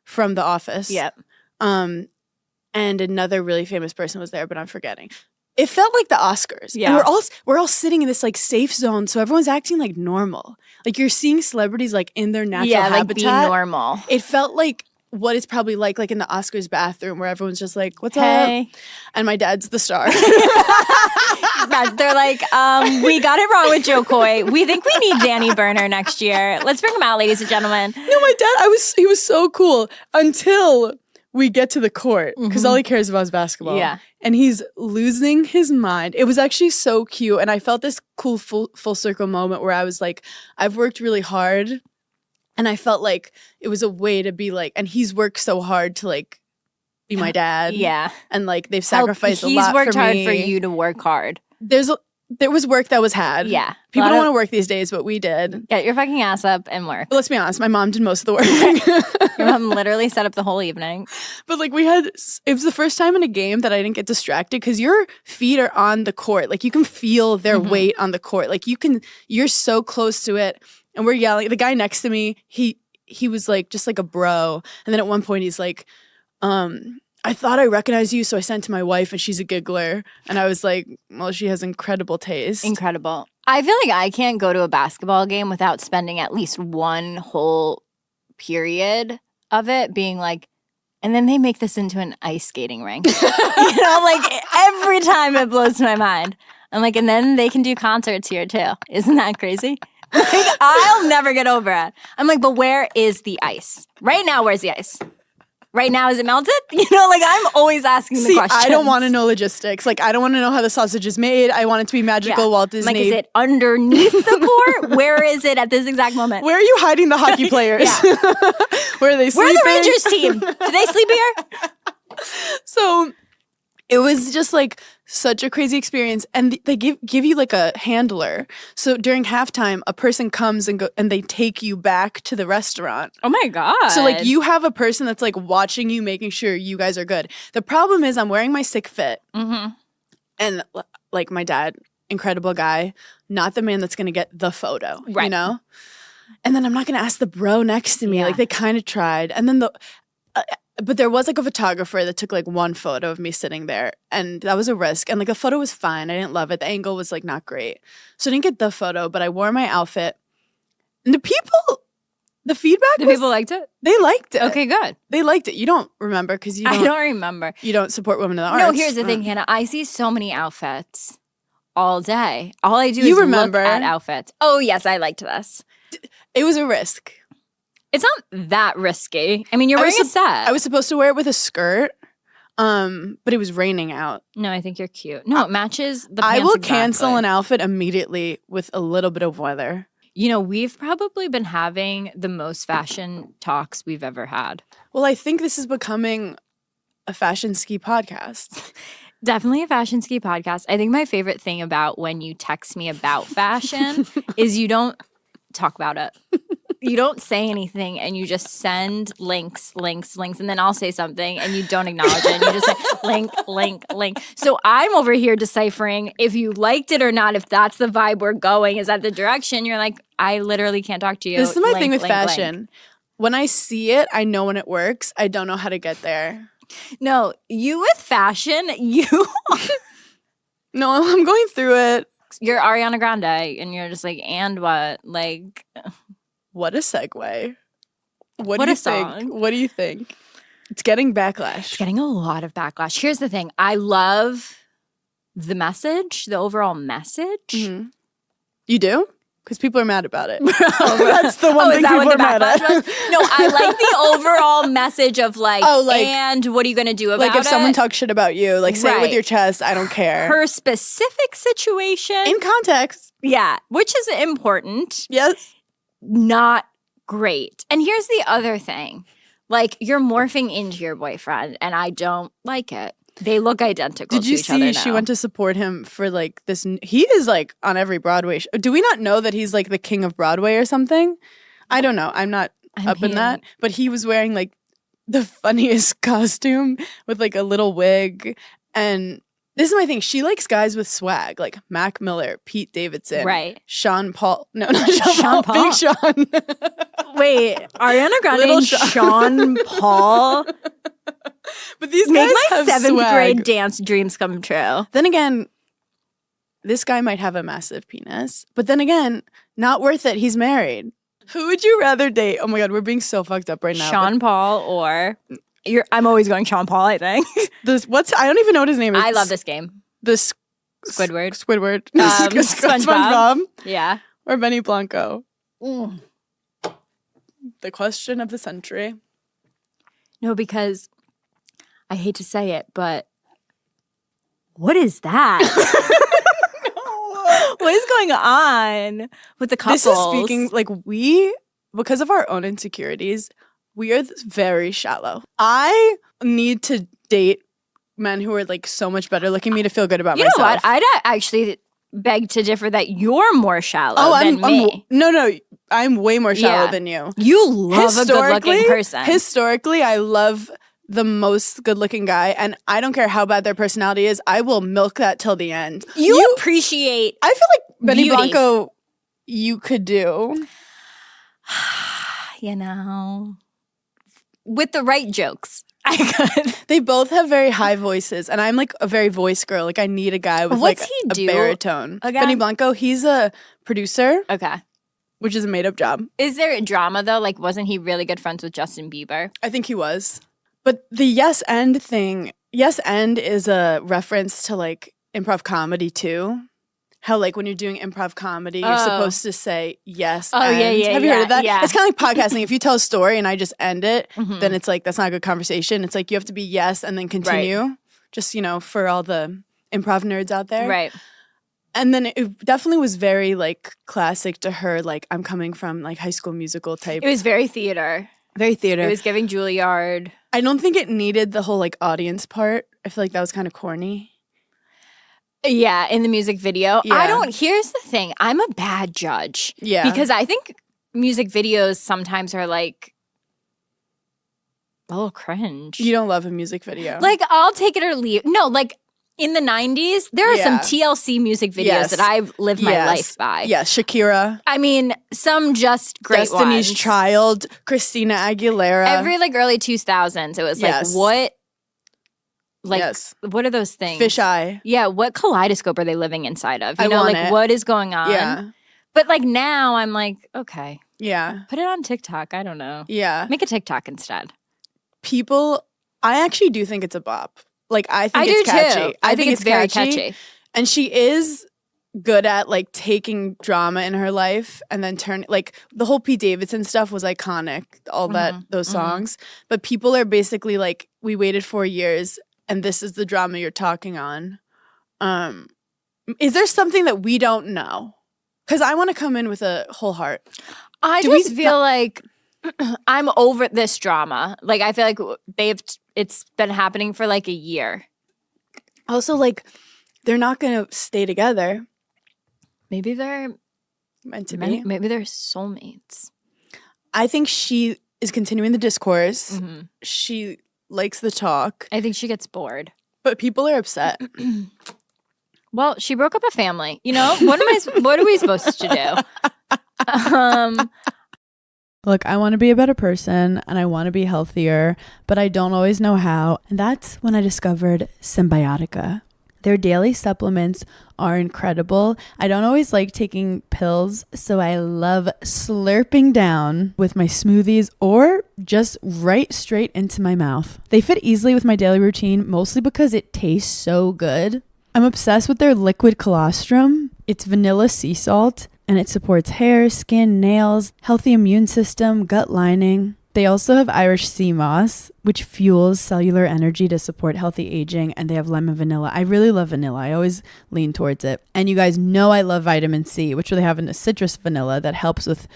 from The Office. Yep. And another really famous person was there, but I'm forgetting. It felt like the Oscars. Yeah. And we're all sitting in this like safe zone, so everyone's acting like normal. Like you're seeing celebrities like in their natural habitat. Like being normal. It felt like what it's probably like in the Oscars bathroom where everyone's just like, what's Hey. up? And my dad's the star. They're like, we got it wrong with Joe Coy. We think we need Danny Burner next year. Let's bring him out, ladies and gentlemen. No, my dad, he was so cool until we get to the court because all he cares about is basketball. Yeah. And he's losing his mind. It was actually so cute. And I felt this cool full circle moment where I was like, I've worked really hard. And I felt like it was a way to be like, and he's worked so hard to like be my dad. Yeah. And like they've sacrificed a lot for me. He's worked hard for you to work hard. There was work that was had. Yeah. People don't want to work these days, but we did. Get your fucking ass up and work. But let's be honest, my mom did most of the work. Your mom literally set up the whole evening. But like it was the first time in a game that I didn't get distracted because your feet are on the court. Like you can feel their weight on the court. Like you're so close to it. And we're yelling. The guy next to me, he was like just like a bro. And then at one point he's like, I thought I recognized you, so I sent to my wife and she's a giggler. And I was like, well, she has incredible taste. Incredible. I feel like I can't go to a basketball game without spending at least one whole period of it being like, and then they make this into an ice skating rink. Like every time it blows my mind. I'm like, and then they can do concerts here too. Isn't that crazy? Like, I'll never get over it. I'm like, but where is the ice? Right now, where's the ice? Right now, is it melted? Like I'm always asking the questions. I don't want to know logistics. Like I don't want to know how the sausage is made. I want it to be magical Walt Disney. Like, is it underneath the court? Where is it at this exact moment? Where are you hiding the hockey players? Where are they sleeping? Where are the Rangers team? Do they sleep here? So it was just like such a crazy experience. And they give you like a handler. So during halftime, a person comes and they take you back to the restaurant. Oh my God. So like you have a person that's like watching you, making sure you guys are good. The problem is I'm wearing my sick fit. And like my dad, incredible guy, not the man that's going to get the photo, right. And then I'm not going to ask the bro next to me. Yeah. Like they kind of tried. And then but there was like a photographer that took like one photo of me sitting there and that was a risk. And like the photo was fine. I didn't love it. The angle was like not great. So I didn't get the photo, but I wore my outfit. And the feedback people liked it? They liked it. Okay, good. They liked it. You don't remember because I don't remember. You don't support women in the arts. No, here's the thing, Hannah. I see so many outfits all day. All I do is remember. Look at outfits. Oh, yes, I liked this. It was a risk. It's not that risky. I mean, you're wearing a set. I was supposed to wear it with a skirt, but it was raining out. No, I think you're cute. No, it matches the pants I will exactly. cancel an outfit immediately with a little bit of weather. We've probably been having the most fashion talks we've ever had. Well, I think this is becoming a fashion ski podcast. Definitely a fashion ski podcast. I think my favorite thing about when you text me about fashion is you don't talk about it. You don't say anything and you just send links, and then I'll say something and you don't acknowledge it. And you just say link. So I'm over here deciphering if you liked it or not, if that's the vibe we're going, is that the direction? You're like, I literally can't talk to you. This is my thing with fashion. When I see it, I know when it works. I don't know how to get there. No, you with fashion, No, I'm going through it. You're Ariana Grande and you're just like, and what? Like... What a segue. What a do you song. think? What do you think? It's getting backlash. It's getting a lot of backlash. Here's the thing. I love the message, the overall message. Mm-hmm. You do? Because people are mad about it. That's the one thing people are mad at. No, I like the overall message of like, and what are you going to do about it? Like if someone talks shit about you, like say it with your chest, I don't care. Her specific situation. In context. Yeah, which is important. Yes. Not great. And here's the other thing. Like, you're morphing into your boyfriend, and I don't like it. They look identical to each other now. Did you see she went to support him for, like, this? He is, like, on every Broadway show. Do we not know that he's, like, the king of Broadway or something? I don't know. I'm not up in that. But he was wearing, like, the funniest costume with, like, a little wig. And This is my thing. She likes guys with swag, like Mac Miller, Pete Davidson, Right. Sean Paul. No, not Sean Paul. Big Sean. Wait, Ariana Grande Little and Sean. Sean Paul But these make guys my have 7th swag. grade dance dreams come true. Then again, this guy might have a massive penis. But then again, not worth it. He's married. Who would you rather date? Oh my God, we're being so fucked up right now. Sean Paul or I'm always going Sean Paul, I think. I don't even know what his name is. I love this game. Squidward. Squidward. SpongeBob. Yeah. Or Benny Blanco. The question of the century. No, because I hate to say it, but what is that? What is going on with the couples? This is speaking, like, because of our own insecurities, we are very shallow. I need to date men who are, like, so much better looking me to feel good about myself. You know what? I'd actually beg to differ that you're more shallow than me. No, I'm way more shallow than you. You love a good-looking person. Historically, I love the most good-looking guy, and I don't care how bad their personality is. I will milk that till the end. You appreciate I feel like Benny beauty. Blanco, you could do. You know, with the right jokes, I could. They both have very high voices, and I'm like a very voice girl. Like I need a guy with What's like he a do baritone. again? Benny Blanco, he's a producer, Okay. which is a made-up job. Is there a drama though? Like, wasn't he really good friends with Justin Bieber? I think he was. But the yes end thing, yes end is a reference to like improv comedy too. How like when you're doing improv comedy, you're supposed to say yes. Oh, end. yeah. Have you heard of that? Yeah. It's kind of like podcasting. If you tell a story and I just end it, then it's like that's not a good conversation. It's like you have to be yes and then continue. Right. Just for all the improv nerds out there, right? And then it definitely was very like classic to her. Like I'm coming from like High School Musical type. It was very theater. Very theater. It was giving Juilliard. I don't think it needed the whole like audience part. I feel like that was kind of corny. Yeah, in the music video. Yeah. Here's the thing. I'm a bad judge. Yeah. Because I think music videos sometimes are like a little cringe. You don't love a music video. Like, I'll take it or leave. No, like in the 90s, there are some TLC music videos that I've lived my life by. Yes, Shakira. I mean, some just great Destiny's ones. Child, Christina Aguilera. Every like early 2000s, it was like, what? Like, what are those things? Fisheye. Yeah, what kaleidoscope are they living inside of? You I know, want like it. what is going on? Yeah. But like now I'm like, okay. Yeah. Put it on TikTok. I don't know. Yeah. Make a TikTok instead. I actually do think it's a bop. Like I think I it's do catchy. too. I think it's very catchy. And she is good at like taking drama in her life and then turn like the whole Pete Davidson stuff was iconic, all those songs. But people are basically like, we waited 4 years and this is the drama you're talking on. Is there something that we don't know? Because I want to come in with a whole heart. I just feel like I'm over this drama. Like I feel like it's been happening for like a year. Also, like they're not going to stay together. Maybe they're meant to be. Maybe they're soulmates. I think she is continuing the discourse. She likes the talk. I think she gets bored. But people are upset. Well, she broke up a family. You know, what are we supposed to do? Look, I want to be a better person and I want to be healthier, but I don't always know how. And that's when I discovered Symbiotica. Their daily supplements are incredible. I don't always like taking pills, so I love slurping down with my smoothies or just right straight into my mouth. They fit easily with my daily routine, mostly because it tastes so good. I'm obsessed with their liquid colostrum. It's vanilla sea salt, and it supports hair, skin, nails, healthy immune system, gut lining. They also have Irish sea moss, which fuels cellular energy to support healthy aging, and they have lemon vanilla. I really love vanilla. I always lean towards it. And you guys know I love vitamin C, which they have in a citrus vanilla that helps with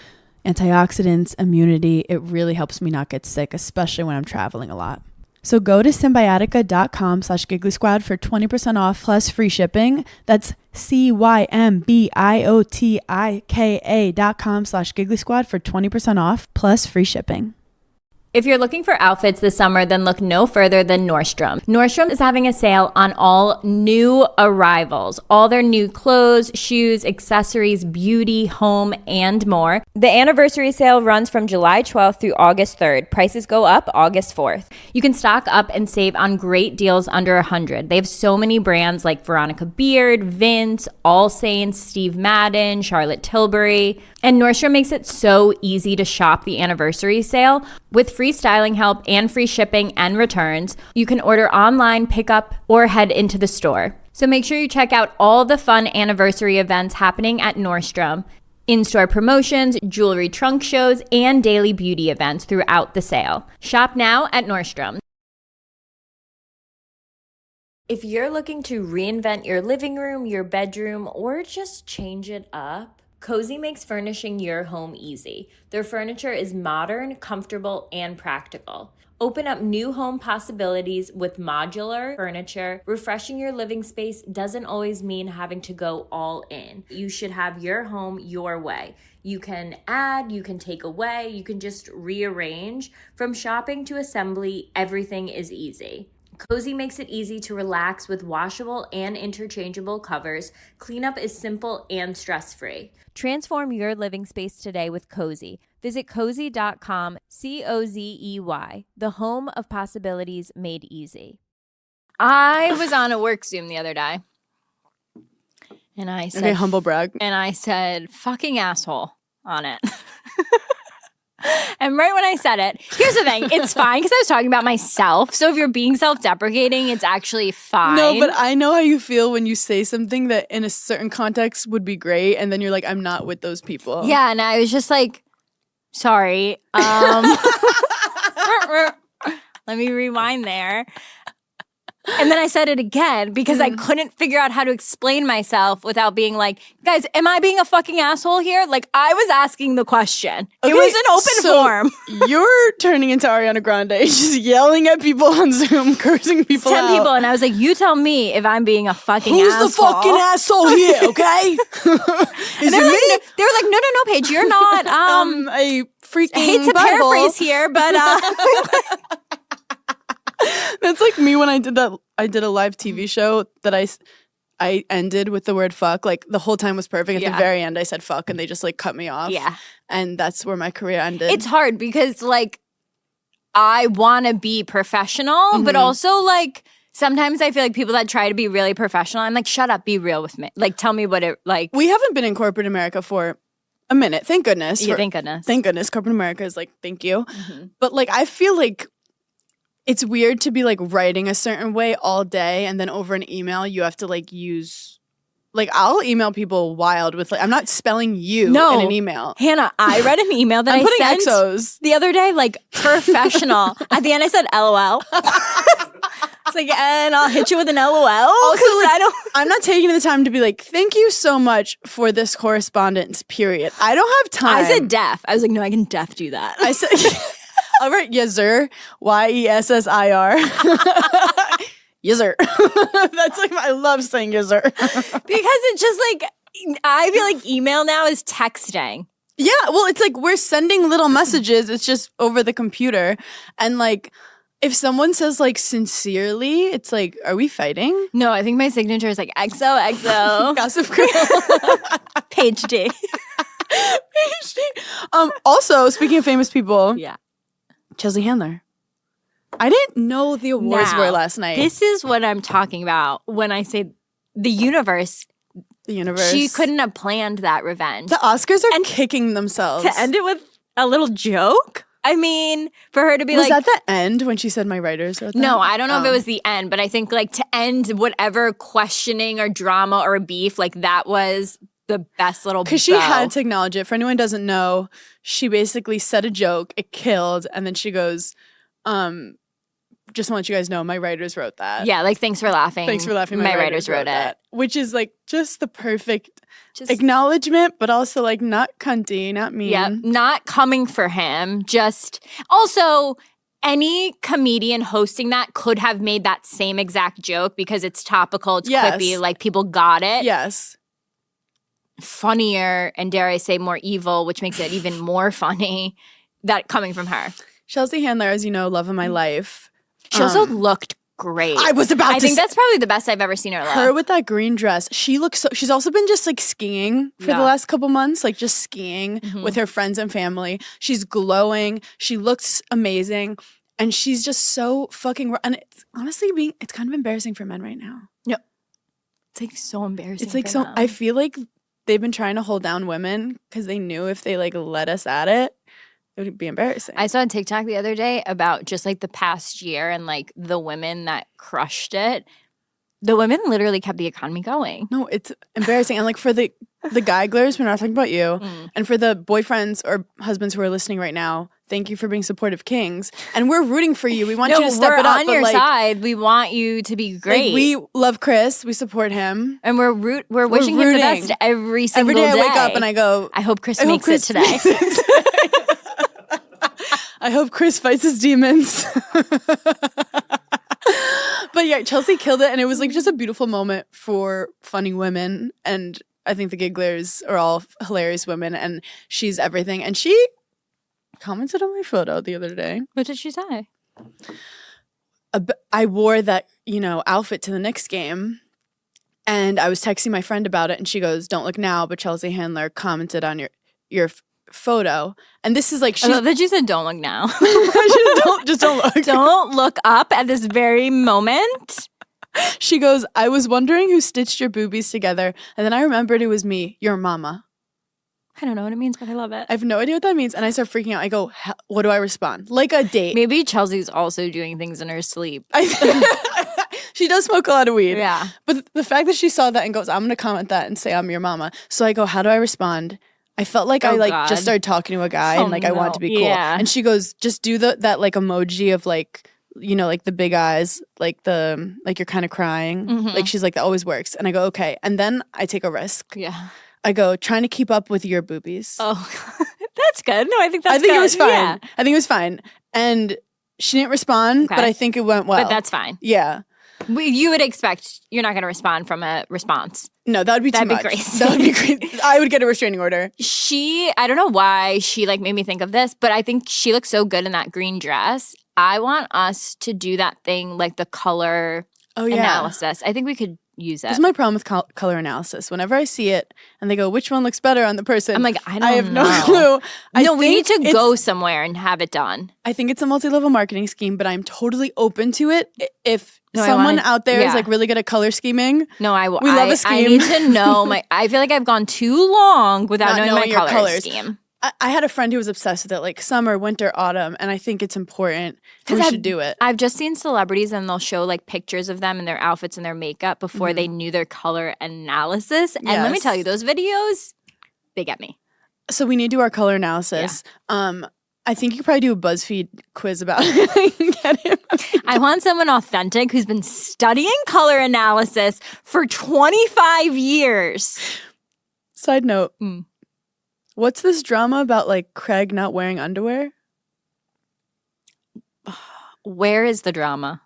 antioxidants, immunity. It really helps me not get sick, especially when I'm traveling a lot. So go to Symbiotica.com/Giggly Squad for 20% off plus free shipping. That's Cymbiotika.com/Giggly Squad for 20% off plus free shipping. If you're looking for outfits this summer, then look no further than Nordstrom. Nordstrom is having a sale on all new arrivals, all their new clothes, shoes, accessories, beauty, home, and more. The anniversary sale runs from July 12th through August 3rd. Prices go up August 4th. You can stock up and save on great deals under $100. They have so many brands like Veronica Beard, Vince, All Saints, Steve Madden, Charlotte Tilbury. And Nordstrom makes it so easy to shop the anniversary sale. With free styling help and free shipping and returns, you can order online, pick up, or head into the store. So make sure you check out all the fun anniversary events happening at Nordstrom. In-store promotions, jewelry trunk shows, and daily beauty events throughout the sale. Shop now at Nordstrom. If you're looking to reinvent your living room, your bedroom, or just change it up, Cozy makes furnishing your home easy. Their furniture is modern, comfortable, and practical. Open up new home possibilities with modular furniture. Refreshing your living space doesn't always mean having to go all in. You should have your home your way. You can add, you can take away, you can just rearrange. From shopping to assembly, everything is easy. Cozy makes it easy to relax with washable and interchangeable covers. Cleanup is simple and stress-free. Transform your living space today with Cozy. Visit cozy.com, COZEY, the home of possibilities made easy. I was on a work Zoom the other day, and I said, okay, humble brag. And I said, fucking asshole on it. And right when I said it, here's the thing. It's fine because I was talking about myself. So if you're being self-deprecating, it's actually fine. No, but I know how you feel when you say something that in a certain context would be great. And then you're like, I'm not with those people. Yeah, and I was just like, sorry. Let me rewind there. And then I said it again because I couldn't figure out how to explain myself without being like, guys, am I being a fucking asshole here? Like, I was asking the question. Okay, it was an open form. You're turning into Ariana Grande, just yelling at people on Zoom, cursing people 10 out. people, and I was like, you tell me if I'm being a fucking Who's asshole. the fucking asshole here, okay? Is it me? They were like, no, Paige, you're not. A freaking I hate to Bible. paraphrase here, but That's like me when I did that. I did a live TV show that I ended with the word fuck. Like the whole time was perfect. At the very end, I said fuck, and they just like cut me off. Yeah, and that's where my career ended. It's hard because like I want to be professional, but also like sometimes I feel like people that try to be really professional, I'm like, shut up, be real with me. Like, tell me what it like. We haven't been in corporate America for a minute. Thank goodness. Yeah, thank goodness. Thank goodness. Corporate America is like, thank you. But like, I feel like it's weird to be like writing a certain way all day and then over an email you have to like use like I'll email people wild with like I'm not spelling you in an email. Hannah, I read an email that I'm putting sent exos. The other day, like professional. At the end I said LOL. It's like, and I'll hit you with an LOL. Also, like, I'm not taking the time to be like, thank you so much for this correspondence, period. I don't have time. I said def. I was like, no, I can def do that. I said I'll write yesir, YESSIR. Yesir. That's like I love saying yesir. Because it's just like I feel like email now is texting. Yeah, well, it's like we're sending little messages. It's just over the computer. And like if someone says like sincerely, it's like, are we fighting? No, I think my signature is like XOXO. Gossip Girl. Page D. Page D. Also, speaking of famous people. Yeah. Chelsea Handler. I didn't know the awards were last night. This is what I'm talking about when I say the universe. The universe. She couldn't have planned that revenge. The Oscars are kicking themselves. To end it with a little joke? I mean, for her to be was like... Was that the end when she said my writers wrote that? No, I don't know if it was the end, but I think like to end whatever questioning or drama or beef, like that was the best little because she had to acknowledge it. For anyone who doesn't know, she basically said a joke, it killed, and then she goes, just want to let you guys know, my writers wrote that. Yeah, like thanks for laughing. Thanks for laughing. My writers wrote it. Which is like just the perfect acknowledgement, but also like not cunty, not mean. Yeah, not coming for him. Just also any comedian hosting that could have made that same exact joke because it's topical, it's quippy, like people got it. Yes. Funnier and dare I say more evil, which makes it even more funny, that coming from her. Chelsea Handler, as you know, love of my life. She also looked great. I was about to I think that's probably the best I've ever seen her look. Her with that green dress. She looks so. She's also been just like skiing for the last couple months, like just skiing with her friends and family. She's glowing. She looks amazing, and she's just so fucking. And it's honestly it's kind of embarrassing for men right now. Yeah, it's like so embarrassing. It's like for them. I feel like they've been trying to hold down women because they knew if they like let us at it, it would be embarrassing. I saw a TikTok the other day about just like the past year and like the women that crushed it. The women literally kept the economy going. No, it's embarrassing. And like for the geiglers, we're not talking about you. And for the boyfriends or husbands who are listening right now, thank you for being supportive kings. And we're rooting for you. We want you to step it up. We're on your side. We want you to be great. Like, we love Chris. We support him. And we're wishing him the best every single day. Every day I wake up and I go, I hope Chris makes it today. I hope Chris fights his demons. But yeah, Chelsea killed it. And it was like just a beautiful moment for funny women. And I think the Gigglers are all hilarious women. And she's everything. And she commented on my photo the other day. What did she say? I wore that, outfit to the Knicks game. And I was texting my friend about it. And she goes, don't look now. But Chelsea Handler commented on your photo. And this is like, I love that you said don't look now. just don't look. Don't look up at this very moment. She goes, I was wondering who stitched your boobies together. And then I remembered it was me, your mama. I don't know what it means, but I love it. I have no idea what that means. And I start freaking out. I go, what do I respond? Like a date. Maybe Chelsea's also doing things in her sleep. She does smoke a lot of weed. Yeah. But the fact that she saw that and goes, I'm going to comment that and say I'm your mama. So I go, how do I respond? I felt like I just started talking to a guy and I wanted to be cool. Yeah. And she goes, just do that like emoji of like, like the big eyes, like you're kind of crying. Like she's like, that always works. And I go, okay. And then I take a risk. Yeah. I go, trying to keep up with your boobies. Oh, that's good. No, I think that's good. It was fine. Yeah. I think it was fine. And she didn't respond, but I think it went well. But that's fine. Yeah. You would expect you're not going to respond from a response. No, that would be too much. That'd be crazy. That would be crazy. I would get a restraining order. I don't know why she like made me think of this, but I think she looks so good in that green dress. I want us to do that thing like the color analysis. I think we could use it. This is my problem with color analysis. Whenever I see it and they go, which one looks better on the person? I'm like, I have know. no clue. No, we need to go somewhere and have it done. I think it's a multi-level marketing scheme, but I'm totally open to it if someone out there is like really good at color scheming. No, we love a scheme. I need to know I feel like I've gone too long without knowing my color scheme. I had a friend who was obsessed with it, like summer, winter, autumn, and I think it's important. We should do it. I've just seen celebrities and they'll show like pictures of them and their outfits and their makeup before they knew their color analysis. And let me tell you, those videos, they get me. So we need to do our color analysis. Yeah. I think you could probably do a BuzzFeed quiz about it. Get him. I want someone authentic who's been studying color analysis for 25 years. Side note. What's this drama about like Craig not wearing underwear? Where is the drama?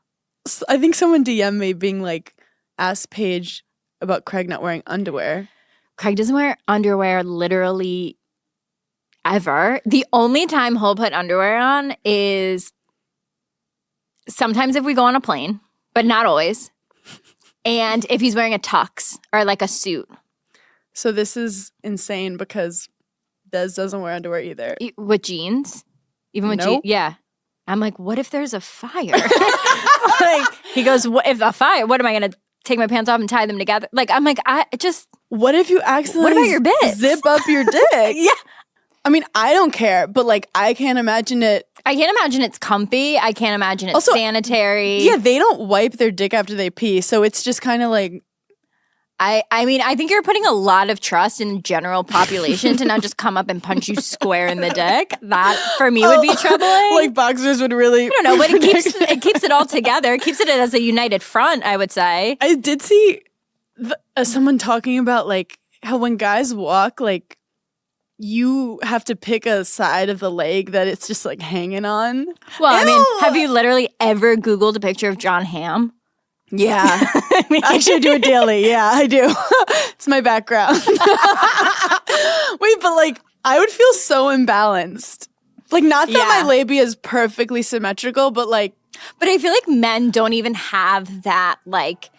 I think someone DM'd me being like, ask Paige about Craig not wearing underwear. Craig doesn't wear underwear literally ever. The only time he'll put underwear on is sometimes if we go on a plane, but not always. And if he's wearing a tux or like a suit. So this is insane because Des doesn't wear underwear either. With jeans? Even with jeans? Yeah. I'm like, what if there's a fire? Like, he goes, if a fire, what am I going to take my pants off and tie them together? Like, I'm like, what if you accidentally what about your bits? Zip up your dick? Yeah. I mean, I don't care, but like, I can't imagine it. I can't imagine it's comfy. I can't imagine it's also sanitary. Yeah, they don't wipe their dick after they pee. So it's just kind of like. I mean, I think you're putting a lot of trust in the general population to not just come up and punch you square in the dick. That, for me, would be troubling. Like boxers would really... I don't know, but it keeps it all together. It keeps it as a united front, I would say. I did see someone talking about, like, how when guys walk, like, you have to pick a side of the leg that it's just, like, hanging on. Well, I mean, have you literally ever Googled a picture of John Hamm? Yeah. I actually do it daily. Yeah, I do. It's my background. Wait, but like, I would feel so imbalanced. Like, not that my labia is perfectly symmetrical, but like. But I feel like men don't even have that, like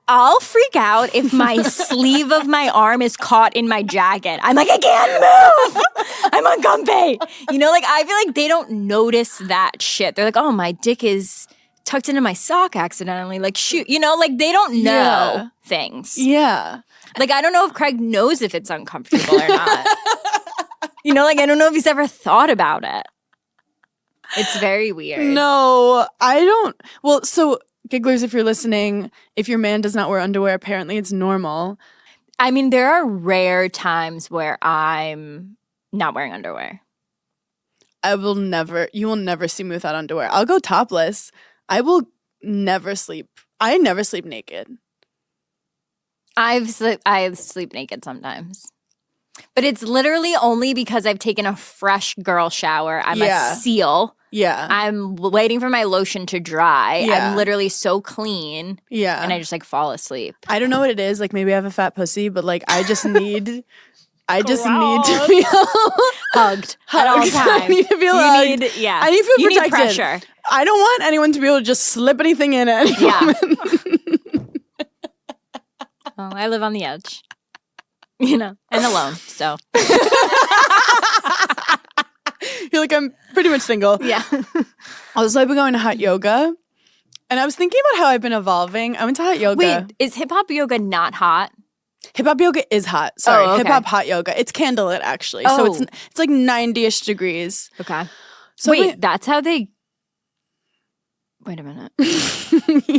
I'll freak out if my sleeve of my arm is caught in my jacket. I'm like, I can't move. I'm uncomfy. You know, like, I feel like they don't notice that shit. They're like, oh, my dick is tucked into my sock accidentally. Like, shoot. You know, like, they don't know things. Yeah. Like, I don't know if Craig knows if it's uncomfortable or not. You know, like, I don't know if he's ever thought about it. It's very weird. No, I don't. Well, so gigglers, if you're listening, if your man does not wear underwear, apparently it's normal. I mean, there are rare times where I'm not wearing underwear. You will never see me without underwear. I'll go topless. I will never sleep. I never sleep naked. I sleep naked sometimes. But it's literally only because I've taken a fresh girl shower. I'm a seal. Yeah. I'm waiting for my lotion to dry. Yeah. I'm literally so clean. Yeah. And I just like fall asleep. I don't know what it is. Like, maybe I have a fat pussy, but like I just need to be hugged at all times. I need to feel hugged. I need to feel protected. Need pressure. I don't want anyone to be able to just slip anything in at any moment. Oh, I live on the edge. You know, and alone, so. You're like, I'm pretty much single. Yeah. Also, I've been going to hot yoga, and I was thinking about how I've been evolving. I went to hot yoga. Wait, is hip-hop yoga not hot? Hip-hop yoga is hot. Sorry, okay. Hip-hop hot yoga. It's candlelit, actually. So it's like 90-ish degrees. Okay. So wait, that's how they... Wait a minute.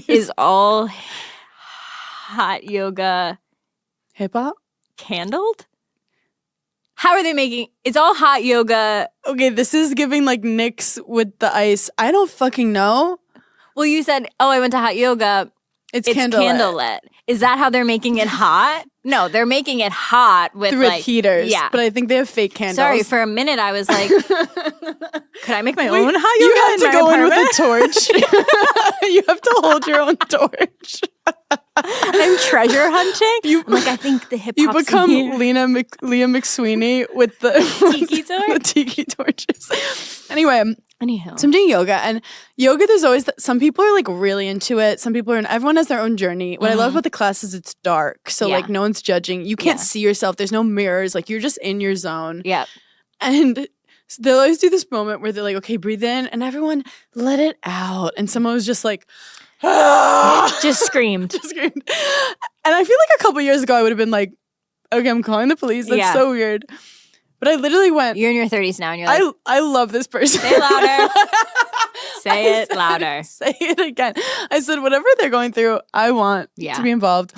Is all hot yoga... Hip-hop? Candled? How are they making... It's all hot yoga. Okay, this is giving like Knicks with the ice. I don't fucking know. Well, you said, I went to hot yoga. It's candlelit. Is that how they're making it hot? No, they're making it hot with like... heaters. Yeah. But I think they have fake candles. Sorry, for a minute I was like, could I make my own hot yoga? You have to go in with a torch. You have to hold your own torch. I'm treasure hunting. I'm like, I think the hip hop. You become Leah McSweeney with the tiki torch? The tiki torches. Anyway, anyhow, so I'm doing yoga, and yoga. There's always some people are like really into it. Some people are. Everyone has their own journey. What I love about the class is it's dark, so like no one's judging. You can't see yourself. There's no mirrors. Like you're just in your zone. Yeah, and. So they'll always do this moment where they're like, okay, breathe in, and everyone let it out. And someone was just like, just screamed. And I feel like a couple years ago, I would have been like, okay, I'm calling the police. That's so weird. But I literally went. You're in your 30s now, and you're like, I love this person. Say it louder. Say it louder. Say it again. I said, whatever they're going through, I want to be involved.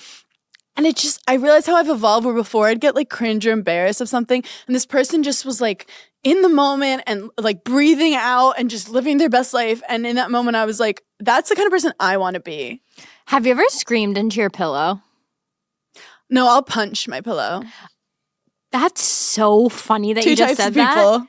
And it just, I realized how I've evolved where before I'd get like cringe or embarrassed of something. And this person just was like in the moment and like breathing out and just living their best life. And in that moment, I was like, that's the kind of person I want to be. Have you ever screamed into your pillow? No, I'll punch my pillow. That's so funny that you just said that.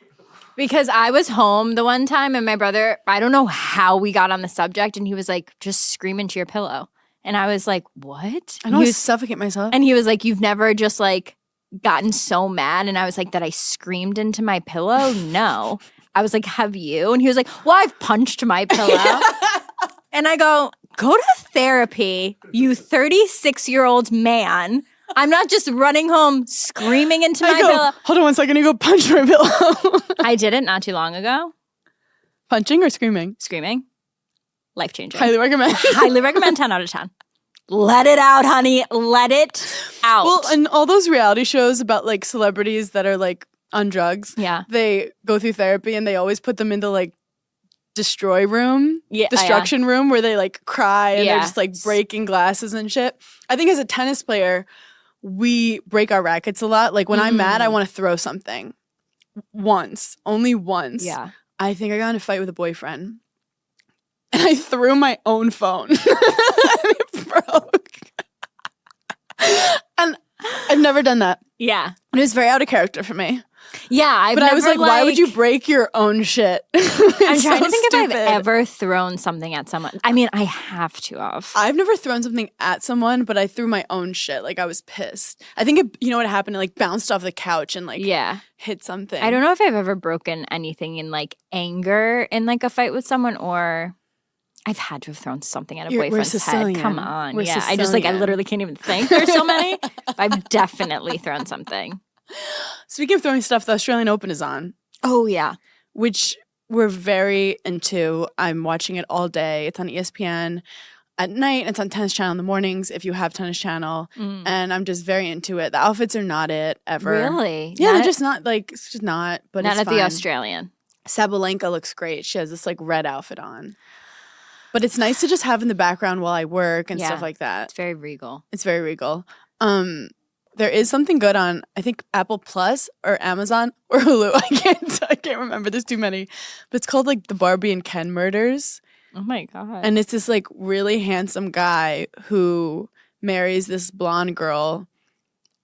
Because I was home the one time and my brother, I don't know how we got on the subject, and he was like, just scream into your pillow. And I was like, what? I don't suffocate myself. And he was like, you've never just like gotten so mad? And I was like, that I screamed into my pillow? No. I was like, have you? And he was like, well, I've punched my pillow. And I go to therapy, you 36-year-old man. I'm not just running home screaming into my pillow. Hold on one second, you go punch my pillow. I did it not too long ago. Punching or screaming? Screaming. Life-changing. Highly recommend. Highly recommend. 10 out of 10. Let it out, honey. Let it out. Well, and all those reality shows about like celebrities that are like on drugs. Yeah. They go through therapy and they always put them into like destruction room where they like cry and they're just like breaking glasses and shit. I think as a tennis player, we break our rackets a lot. Like when I'm mad, I want to throw something. Only once. Yeah. I think I got in a fight with a boyfriend. And I threw my own phone. And it broke. And I've never done that. Yeah. It was very out of character for me. Yeah, but I was like, why would you break your own shit? I'm trying to think if I've ever thrown something at someone. I mean, I have to have. I've never thrown something at someone, but I threw my own shit. Like I was pissed. I think you know what happened? It like bounced off the couch and like hit something. I don't know if I've ever broken anything in like anger in like a fight with someone, or I've had to have thrown something at a boyfriend's head. Come on. We're I just like, I literally can't even think. There's so many. I've definitely thrown something. Speaking of throwing stuff, the Australian Open is on. Oh, yeah. Which we're very into. I'm watching it all day. It's on ESPN at night. It's on Tennis Channel in the mornings if you have Tennis Channel. And I'm just very into it. The outfits are not it ever. Really? Yeah, they're just not like, it's just not. But not it's at fine. the Australian. Sabalenka looks great. She has this like red outfit on. But it's nice to just have in the background while I work and stuff like that. It's very regal. It's very regal. There is something good on, I think, Apple Plus or Amazon or Hulu. I can't remember. There's too many. But it's called like The Barbie and Ken Murders. Oh my God. And it's this like really handsome guy who marries this blonde girl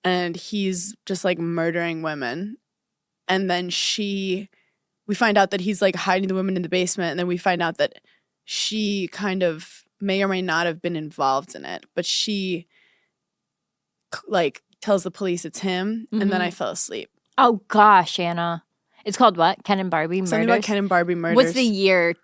and he's just like murdering women. And then we find out that he's like hiding the women in the basement. And then we find out that she kind of may or may not have been involved in it. But she like tells the police it's him, and then I fell asleep. Oh gosh, Anna. It's called what? Ken and Barbie Murders? Something about Ken and Barbie Murders. What's the year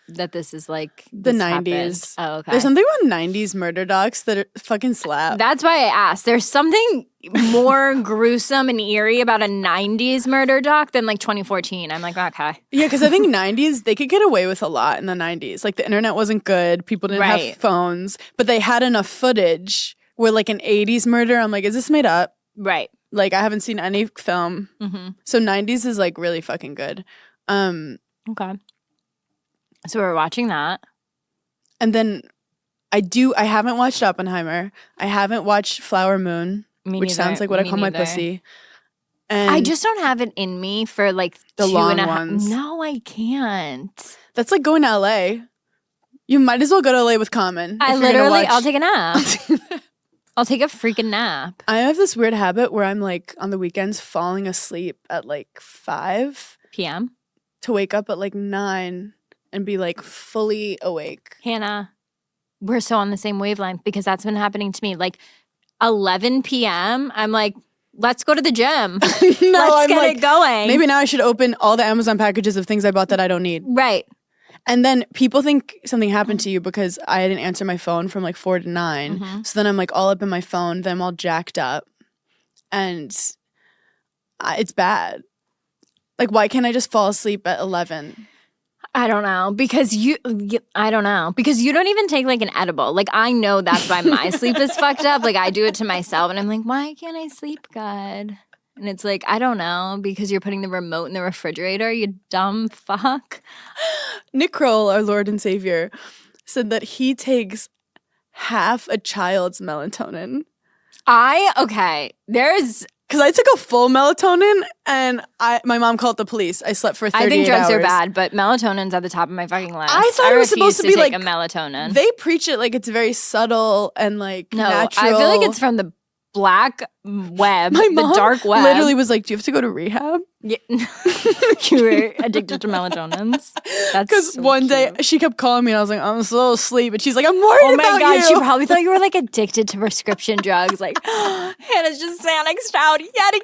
that this is like the this 90s. Happened? Oh, okay. There's something about 90s murder docs that are fucking slap. That's why I asked. There's something more gruesome and eerie about a 90s murder doc than like 2014. I'm like, okay. Yeah, because I think 90s, they could get away with a lot in the 90s. Like the internet wasn't good. People didn't have phones, but they had enough footage where like an 80s murder, I'm like, is this made up? Right. Like I haven't seen any film. So 90s is like really fucking good. Okay. So we're watching that. And then I haven't watched Oppenheimer. I haven't watched Flower Moon, which sounds like what I call my pussy. And I just don't have it in me for like the long ones. No, I can't. That's like going to LA. You might as well go to LA with Common. I'll take a nap. I'll take a freaking nap. I have this weird habit where I'm like on the weekends falling asleep at like 5 p.m. to wake up at like 9 and be like fully awake. Hannah, we're so on the same wavelength because that's been happening to me. Like 11 p.m., I'm like, let's go to the gym. Let's get it going. Maybe now I should open all the Amazon packages of things I bought that I don't need. Right. And then people think something happened to you because I didn't answer my phone from like 4 to 9. So then I'm like all up in my phone. Then I'm all jacked up. And it's bad. Like, why can't I just fall asleep at 11? I don't know. Because you don't even take like an edible. Like, I know that's why my sleep is fucked up. Like, I do it to myself and I'm like, why can't I sleep good? And it's like, I don't know, because you're putting the remote in the refrigerator, you dumb fuck. Nick Kroll, our Lord and Savior, said that he takes half a child's melatonin. There's... Because I took a full melatonin and my mom called the police. I slept for 38 hours. I think drugs are bad, but melatonin's at the top of my fucking list. I thought it was supposed to be like a melatonin. They preach it like it's very subtle and like natural. I feel like it's from the black web, my mom the dark web. Literally was like, do you have to go to rehab? Yeah. You were addicted to melatonins. That's because so one day she kept calling me and I was like, I'm so asleep. And she's like, I'm worried oh about my God, you. she probably thought you were like addicted to prescription drugs. Like, Hannah's just Xanaxed out yet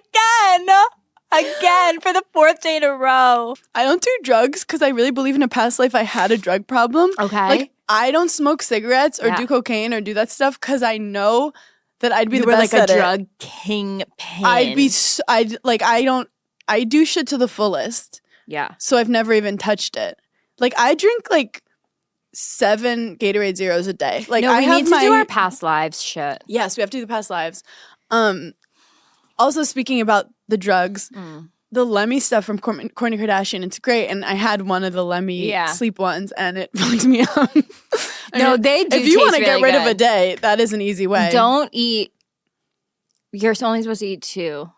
again for the 4th day in a row. I don't do drugs because I really believe in a past life I had a drug problem. Okay. Like, I don't smoke cigarettes or do cocaine or do that stuff because I know that I'd be the best like at a it. drug kingpin. I do shit to the fullest. Yeah. So I've never even touched it. Like, I drink like 7 Gatorade Zeros a day. Like, no, we need to do our past lives shit. Yes, we have to do the past lives. Also, speaking about the drugs, the Lemmy stuff from Kourtney Kardashian, it's great. And I had one of the Lemmy sleep ones, and it fucked me up. No, they do. If you want to really get rid good. of a day, that is an easy way. Don't eat. You're only supposed to eat 2.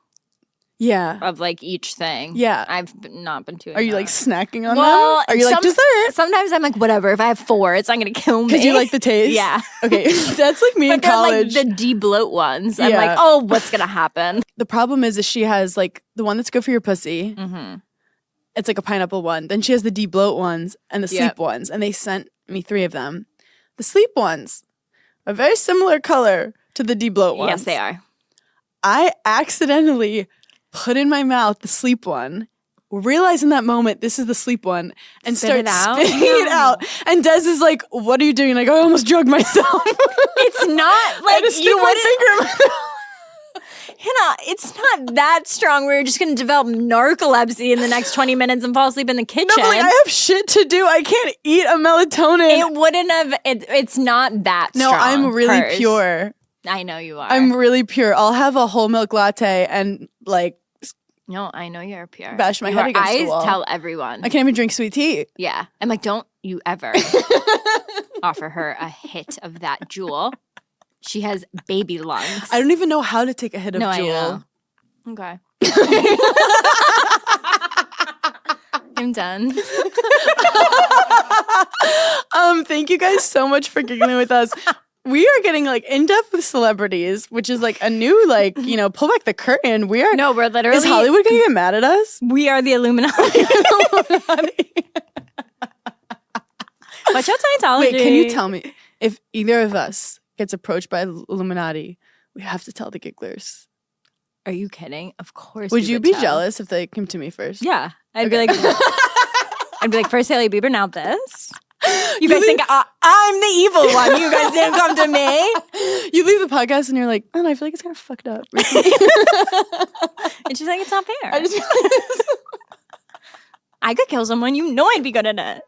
Yeah. of like each thing. Yeah. I've not been doing Are you that. like snacking on Well, them? Are you like dessert? Sometimes I'm like, whatever. If I have 4, it's not going to kill me. Because you like the taste? Yeah. Okay. That's like me in But they're college. like the de-bloat ones. I'm Yeah. like, oh, what's going to happen? The problem is that she has like the one that's good for your pussy. Mm-hmm. It's like a pineapple one. Then she has the de-bloat ones and the sleep Yep. ones. And they sent me 3 of them. The sleep ones are very similar color to the de-bloat ones. Yes, they are. I accidentally put in my mouth the sleep one, realize in that moment this is the sleep one, and Spit start it out? spitting it out. And Des is like, "What are you doing?" Like, I almost drugged myself. It's not I like just you stick my wouldn't. finger in my mouth. Hannah, it's not that strong. We're just going to develop narcolepsy in the next 20 minutes and fall asleep in the kitchen. No, but like, I have shit to do. I can't eat a melatonin. It wouldn't have. It's not that No, strong. I'm really hers. pure. I know you are. I'm really pure. I'll have a whole milk latte and like No, I know you're pure. Bash my Your head against the eyes wall. tell everyone. I can't even drink sweet tea. Yeah. I'm like, don't you ever offer her a hit of that jewel. She has baby lungs. I don't even know how to take a hit of No, Jewel. I know. Okay. I'm done. Thank you guys so much for giggling with us. We are getting like in depth with celebrities, which is like a new pull back the curtain. We are No, we're literally. Is Hollywood gonna get mad at us? We are the Illuminati. Watch out, Scientology. Wait, can you tell me if either of us gets approached by Illuminati, we have to tell the gigglers? Are you kidding? Of course. Would we you be tell. jealous if they came to me first? Yeah. I'd Okay. be like, first Hailey Bieber, now this. You guys think I'm the evil one. You guys didn't come to me. You leave the podcast and you're like, oh, I feel like it's kind of fucked up recently. And she's like, it's not fair. I just feel like I could kill someone. You know I'd be good at it.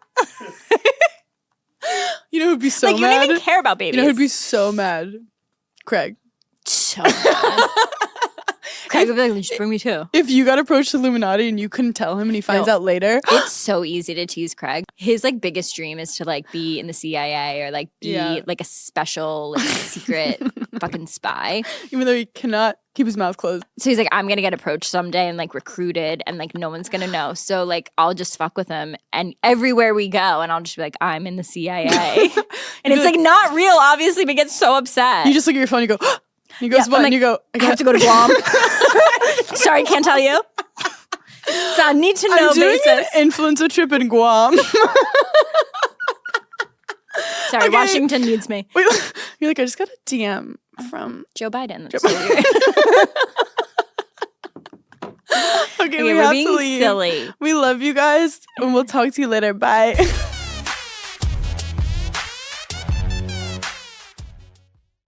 you know who'd be so like, you mad? don't even care about babies. You know who'd be so mad? Craig. so mad. Craig would be like, just bring me too. If you got approached to Illuminati and you couldn't tell him and he finds out later. It's so easy to tease Craig. His like biggest dream is to like be in the CIA or like be like a special like secret fucking spy. Even though he cannot keep his mouth closed. So he's like, I'm gonna get approached someday and like recruited and like no one's gonna know. So like I'll just fuck with him and everywhere we go and I'll just be like, I'm in the CIA. And it's like not real, obviously, but gets so upset. You just look at your phone and you go, he goes, what? I'm And you go, I have to go to Guam. Sorry, can't tell you. It's on need to know I'm doing basis. an influencer trip in Guam. Sorry, Okay. Washington needs me. Wait, you're like, I just got a DM from Joe Biden. Okay, Okay, we we're have being to leave. silly. We love you guys and we'll talk to you later. Bye.